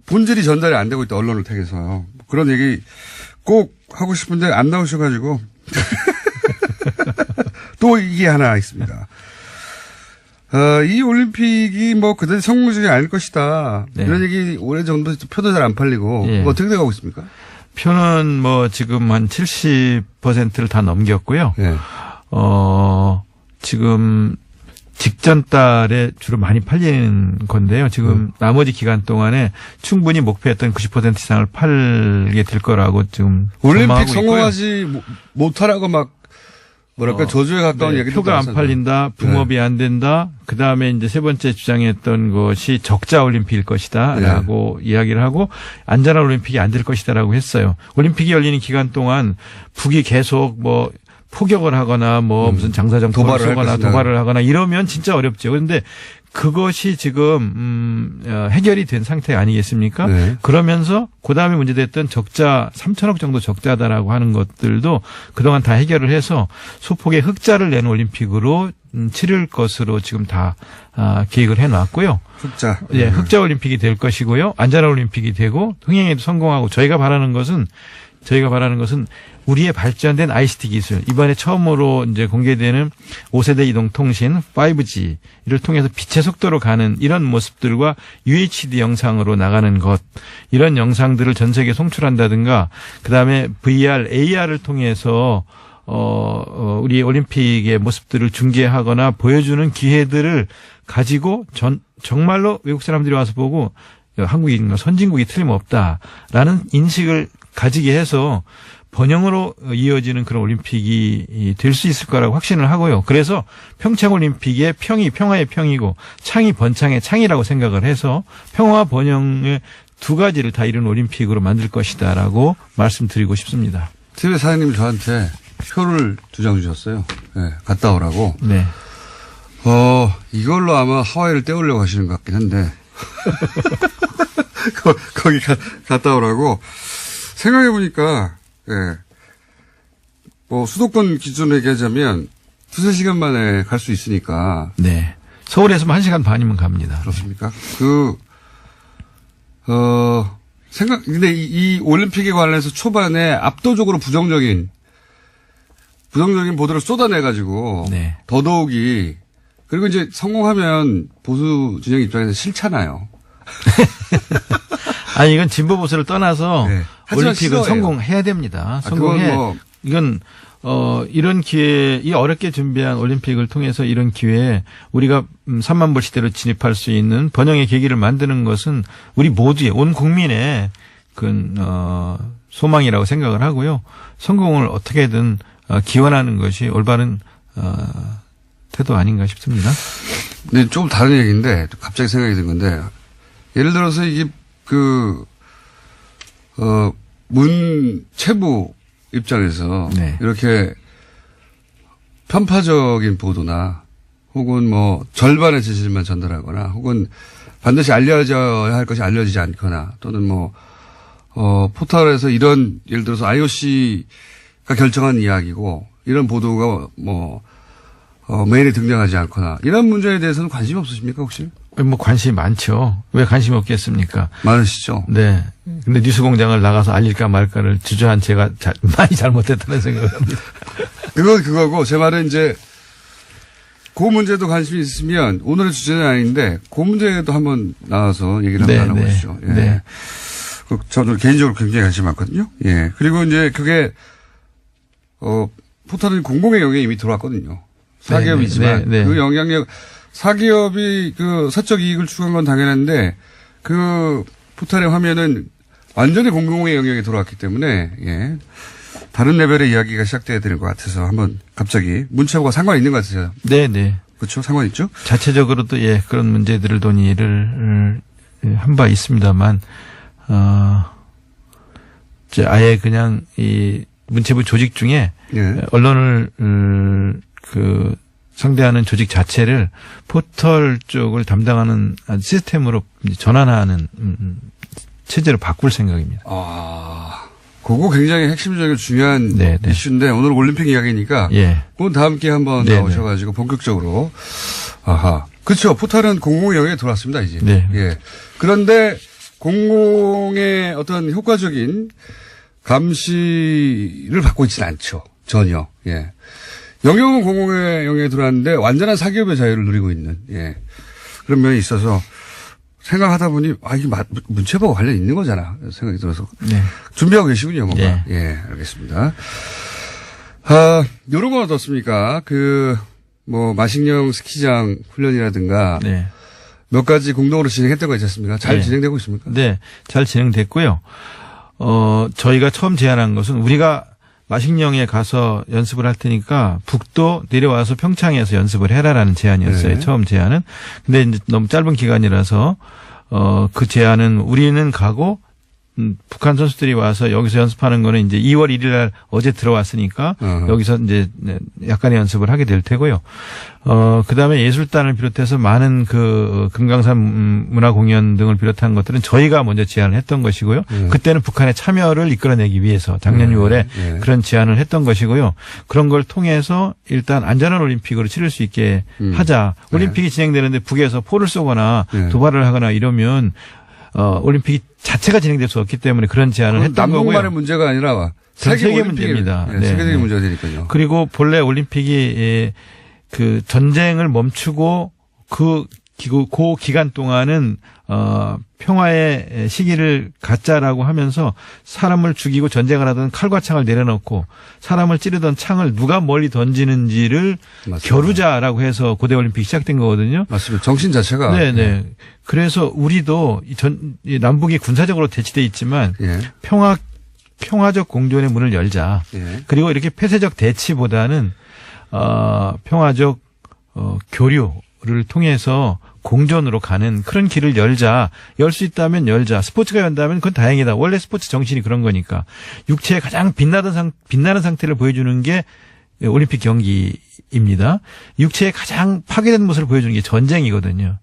본질이 전달이 안 되고 있다. 언론을 통해서요. 그런 얘기 꼭 하고 싶은데 안 나오셔가지고 또 이게 하나 있습니다. 이 올림픽이 그다지 성공적이 아닐 것이다. 네. 이런 얘기 오래전부터 표도 잘 안 팔리고 어떻게 돼가고 있습니까? 표는 지금 한 70%를 다 넘겼고요. 네. 지금 직전 달에 주로 많이 팔리는 건데요. 지금 나머지 기간 동안에 충분히 목표했던 90% 이상을 팔게 될 거라고 지금 올림픽 성공하지 못하라고 저주에 가까운 얘기도 표가 안 팔린다, 붕업이 안 된다. 그 다음에 이제 세 번째 주장했던 것이 적자 올림픽일 것이다라고 이야기를 하고 안전한 올림픽이 안 될 것이다라고 했어요. 올림픽이 열리는 기간 동안 북이 계속 포격을 하거나 뭐 무슨 장사정포를 쏘거나 도발을 하거나 이러면 진짜 어렵죠. 그런데 그것이 지금 해결이 된 상태 아니겠습니까? 네. 그러면서 그다음에 문제됐던 적자 3천억 정도 적자다라고 하는 것들도 그동안 다 해결을 해서 소폭의 흑자를 낸 올림픽으로 치를 것으로 지금 다 계획을 해놨고요. 흑자. 예, 흑자 올림픽이 될 것이고요. 안전한 올림픽이 되고 흥행에도 성공하고 저희가 바라는 것은 우리의 발전된 ICT 기술, 이번에 처음으로 이제 공개되는 5세대 이동통신 5G를 통해서 빛의 속도로 가는 이런 모습들과 UHD 영상으로 나가는 것, 이런 영상들을 전 세계에 송출한다든가, 그다음에 VR, AR을 통해서 우리 올림픽의 모습들을 중계하거나 보여주는 기회들을 가지고 정말로 외국 사람들이 와서 보고 한국이 선진국이 틀림없다라는 인식을 가지게 해서 번영으로 이어지는 그런 올림픽이 될 수 있을 거라고 확신을 하고요. 그래서 평창올림픽의 평이 평화의 평이고 창이 번창의 창이라고 생각을 해서 평화와 번영의 두 가지를 다 이룬 올림픽으로 만들 것이다라고 말씀드리고 싶습니다. TV 사장님이 저한테 표를 2장 주셨어요. 네, 갔다 오라고. 네. 이걸로 아마 하와이를 떼우려고 하시는 것 같긴 한데. 거기 갔다 오라고. 생각해보니까, 예. 뭐, 수도권 기준으로 얘기하자면, 2-3시간 만에 갈 수 있으니까. 네. 서울에서만 1시간 반이면 갑니다. 그렇습니까? 근데 이 올림픽에 관련해서 초반에 압도적으로 부정적인 보도를 쏟아내가지고. 네. 더더욱이, 그리고 이제 성공하면 보수 진영 입장에서 싫잖아요. 아니, 이건 진보 보수를 떠나서 네. 올림픽은 싫어해요. 성공해야 됩니다. 성공해. 이건 이런 기회, 이 어렵게 준비한 올림픽을 통해서 이런 기회에 우리가 3만 불 시대로 진입할 수 있는 번영의 계기를 만드는 것은 우리 모두의 온 국민의 소망이라고 생각을 하고요. 성공을 어떻게든 기원하는 것이 올바른 태도 아닌가 싶습니다. 네, 조금 다른 얘기인데 갑자기 생각이 든 건데 예를 들어서 이게 문체부 입장에서 네. 이렇게 편파적인 보도나 혹은 뭐 절반의 진실만 전달하거나 혹은 반드시 알려져야 할 것이 알려지지 않거나 또는 뭐 포털에서 이런 예를 들어서 IOC가 결정한 이야기고 이런 보도가 뭐 메일에 등장하지 않거나 이런 문제에 대해서는 관심이 없으십니까 혹시? 뭐 관심이 많죠. 왜 관심이 없겠습니까? 많으시죠. 네. 근데 뉴스공장을 나가서 알릴까 말까를 주저한 제가 많이 잘못했다는 생각을 합니다. 그거고 제 말은 이제 그 문제도 관심이 있으면 오늘의 주제는 아닌데 그 문제도 한번 나와서 얘기를 한번 나눠보시죠. 예. 네. 저도 개인적으로 굉장히 관심이 많거든요. 예. 그리고 이제 그게 포털은 공공의 영역에 이미 들어왔거든요. 사기업이지만 네. 그 영향력 사기업이 그 사적 이익을 추구한 건 당연한데 그 포털의 화면은 완전히 공공의 영역에 들어왔기 때문에 예. 다른 레벨의 이야기가 시작돼야 되는 것 같아서 한번 갑자기 문체부가 상관이 있는 것 같아요. 네네. 그렇죠. 상관 있죠. 자체적으로도 예 그런 문제들을 논의를 한 바 있습니다만 이제 아예 그냥 이 문체부 조직 중에 예. 언론을 상대하는 조직 자체를 포털 쪽을 담당하는 시스템으로 전환하는 체제로 바꿀 생각입니다. 그거 굉장히 핵심적이고 중요한 네네. 이슈인데 오늘 올림픽 이야기니까 예. 그건 다음 기회에 한번 네네. 나오셔가지고 본격적으로 그렇죠. 포털은 공공의 영역에 들어왔습니다 이제. 네. 예. 그런데 공공의 어떤 효과적인 감시를 받고 있지는 않죠. 전혀. 예. 영역은 공공의 영역에 들어왔는데 완전한 사기업의 자유를 누리고 있는 예. 그런 면이 있어서 생각하다 보니 이게 문체부와 관련 있는 거잖아 생각이 들어서 네. 준비하고 계시군요 뭔가. 네. 예, 알겠습니다. 이런 건 어떻습니까? 뭐 마식령 스키장 훈련이라든가 네. 몇 가지 공동으로 진행했던 거 있지 않습니까? 잘 네. 진행되고 있습니까? 네, 잘 진행됐고요. 저희가 처음 제안한 것은 우리가 마식령에 가서 연습을 할 테니까 북도 내려와서 평창에서 연습을 해라라는 제안이었어요. 네. 처음 제안은. 근데 이제 너무 짧은 기간이라서 그 제안은 우리는 가고 북한 선수들이 와서 여기서 연습하는 거는 이제 2월 1일 날 어제 들어왔으니까 여기서 이제 약간의 연습을 하게 될 테고요. 그다음에 예술단을 비롯해서 많은 그 금강산 문화공연 등을 비롯한 것들은 저희가 먼저 제안을 했던 것이고요. 그때는 북한의 참여를 이끌어내기 위해서 작년 6월에 그런 제안을 했던 것이고요. 그런 걸 통해서 일단 안전한 올림픽으로 치를 수 있게 하자. 올림픽이 진행되는데 북에서 포를 쏘거나 도발을 하거나 이러면 올림픽이 자체가 진행될 수 없기 때문에 그런 제안을 했던 거고요. 남북만의 문제가 아니라 세계 문제입니다. 네, 세계적인 문제가 되니까요. 그리고 본래 올림픽이 그 전쟁을 멈추고 그 기간 동안은 평화의 시기를 갖자라고 하면서 사람을 죽이고 전쟁을 하던 칼과 창을 내려놓고 사람을 찌르던 창을 누가 멀리 던지는지를 맞습니다. 겨루자라고 해서 고대 올림픽이 시작된 거거든요. 맞습니다. 정신 자체가. 네네. 그래서 우리도 이 남북이 군사적으로 대치돼 있지만 평화적 공존의 문을 열자. 그리고 이렇게 폐쇄적 대치보다는 평화적 교류를 통해서 공존으로 가는 그런 길을 열자. 열 수 있다면 열자. 스포츠가 연다면 그건 다행이다. 원래 스포츠 정신이 그런 거니까. 육체의 가장 빛나는 상태를 보여주는 게 올림픽 경기입니다. 육체의 가장 파괴된 모습을 보여주는 게 전쟁이거든요.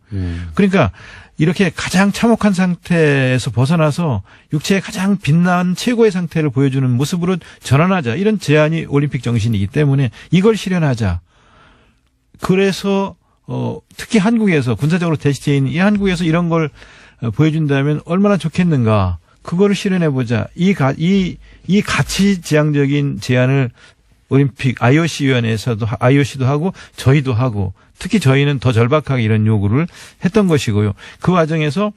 그러니까 이렇게 가장 참혹한 상태에서 벗어나서 육체의 가장 빛난 최고의 상태를 보여주는 모습으로 전환하자. 이런 제안이 올림픽 정신이기 때문에 이걸 실현하자. 그래서 특히 한국에서 군사적으로 대치되어 있는 이 한국에서 이런 걸 보여준다면 얼마나 좋겠는가. 그거를 실현해보자. 이 가치지향적인 제안을 올림픽 IOC위원회에서도 IOC도 하고 저희도 하고 특히 저희는 더 절박하게 이런 요구를 했던 것이고요. 그 과정에서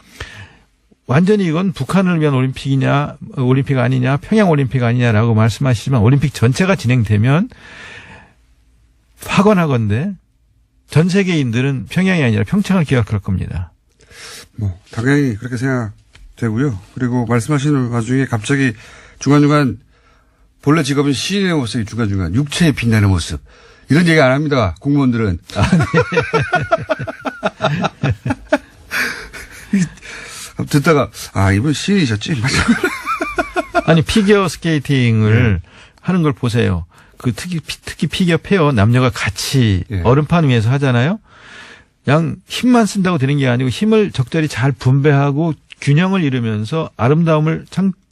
완전히 이건 북한을 위한 올림픽 아니냐, 평양 올림픽 아니냐라고 말씀하시지만 올림픽 전체가 진행되면 확언하건대 전 세계인들은 평양이 아니라 평창을 기억할 겁니다. 당연히 그렇게 생각되고요. 그리고 말씀하시는 와중에 갑자기 중간중간 본래 직업은 시인의 모습이 중간중간 육체에 빛나는 모습. 이런 얘기 안 합니다. 공무원들은. 듣다가 이분 시인이셨지? 아니 피겨 스케이팅을 하는 걸 보세요. 그 특히 피겨 페어 남녀가 같이 얼음판 위에서 하잖아요. 그냥 힘만 쓴다고 되는 게 아니고 힘을 적절히 잘 분배하고 균형을 이루면서 아름다움을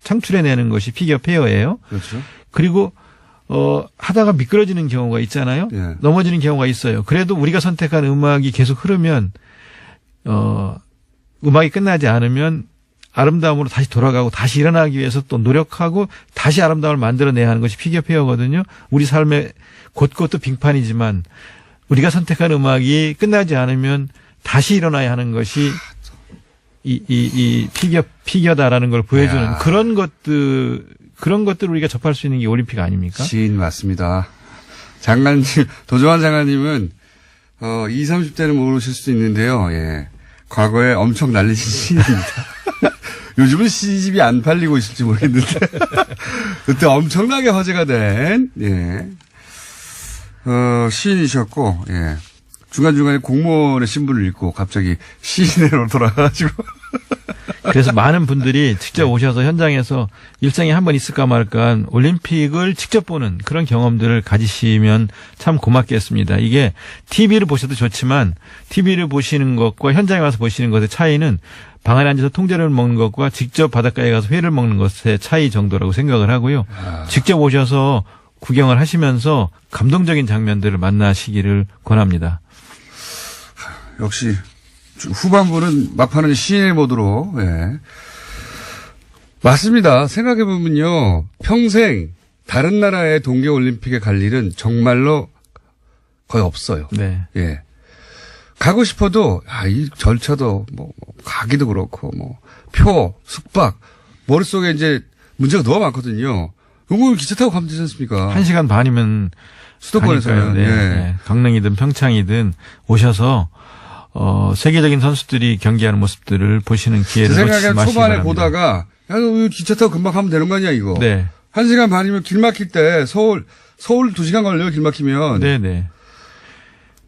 창출해내는 것이 피겨 페어예요. 그렇죠. 그리고 하다가 미끄러지는 경우가 있잖아요. 넘어지는 경우가 있어요. 그래도 우리가 선택한 음악이 계속 흐르면 음악이 끝나지 않으면 아름다움으로 다시 돌아가고 다시 일어나기 위해서 또 노력하고 다시 아름다움을 만들어내야 하는 것이 피겨 페어거든요. 우리 삶의 곳곳도 빙판이지만 우리가 선택한 음악이 끝나지 않으면 다시 일어나야 하는 것이 이 피겨다라는 걸 보여주는 그런 것들을 우리가 접할 수 있는 게 올림픽 아닙니까? 시인 맞습니다. 장관님, 도정환 장관님은 20, 30대는 모르실 수도 있는데요. 과거에 엄청 날리신 시인입니다. 요즘은 시집이 안 팔리고 있을지 모르겠는데 그때 엄청나게 화제가 된 시인이셨고 중간중간에 공무원의 신분을 잃고 갑자기 시인으로 돌아가가지고 그래서 많은 분들이 직접 오셔서 현장에서 일생에 한 번 있을까 말까 올림픽을 직접 보는 그런 경험들을 가지시면 참 고맙겠습니다. 이게 TV를 보셔도 좋지만 TV를 보시는 것과 현장에 와서 보시는 것의 차이는 방 안에 앉아서 통제를 먹는 것과 직접 바닷가에 가서 회를 먹는 것의 차이 정도라고 생각을 하고요. 직접 오셔서 구경을 하시면서 감동적인 장면들을 만나시기를 권합니다. 역시 후반부는 막판은 시인의 모드로 맞습니다. 생각해보면요. 평생 다른 나라의 동계올림픽에 갈 일은 정말로 거의 없어요. 가고 싶어도 이 절차도 가기도 그렇고 표, 숙박 머릿속에 이제 문제가 너무 많거든요. 요거는 기차 타고 가면 되지 않습니까? 1시간 반이면 수도권에서는 강릉이든 평창이든 오셔서 세계적인 선수들이 경기하는 모습들을 보시는 기회를 놓치지 마시기 바랍니다. 초반에 보다가 기차 타고 금방 가면 되는 거 아니야 이거. 1시간 반이면 길 막힐 때 서울 2시간 걸려요 길 막히면.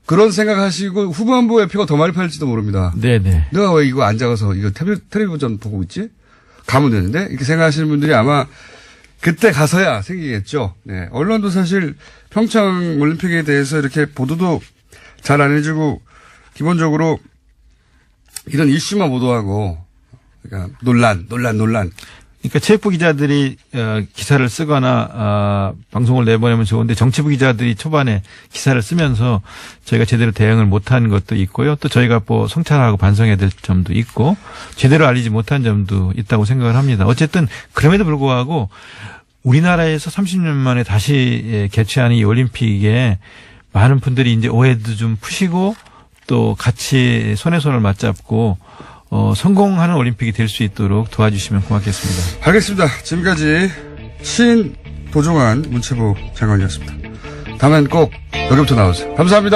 그런 생각하시고 후반부에 표가 더 많이 팔릴지도 모릅니다. 내가 왜 이거 앉아서 이거 텔레비전 보고 있지? 가면 되는데 이렇게 생각하시는 분들이 아마 그때 가서야 생기겠죠. 네. 언론도 사실 평창 올림픽에 대해서 이렇게 보도도 잘 안 해주고 기본적으로 이런 이슈만 보도하고 그러니까 논란. 그러니까 체육부 기자들이 기사를 쓰거나 방송을 내보내면 좋은데 정치부 기자들이 초반에 기사를 쓰면서 저희가 제대로 대응을 못한 것도 있고요. 또 저희가 뭐 성찰하고 반성해야 될 점도 있고 제대로 알리지 못한 점도 있다고 생각을 합니다. 어쨌든 그럼에도 불구하고 우리나라에서 30년 만에 다시 개최하는 이 올림픽에 많은 분들이 이제 오해도 좀 푸시고 또 같이 손에 손을 맞잡고 성공하는 올림픽이 될 수 있도록 도와주시면 고맙겠습니다. 알겠습니다. 지금까지 신도종환 문체부 장관이었습니다. 다음엔 꼭 여기부터 나오세요. 감사합니다.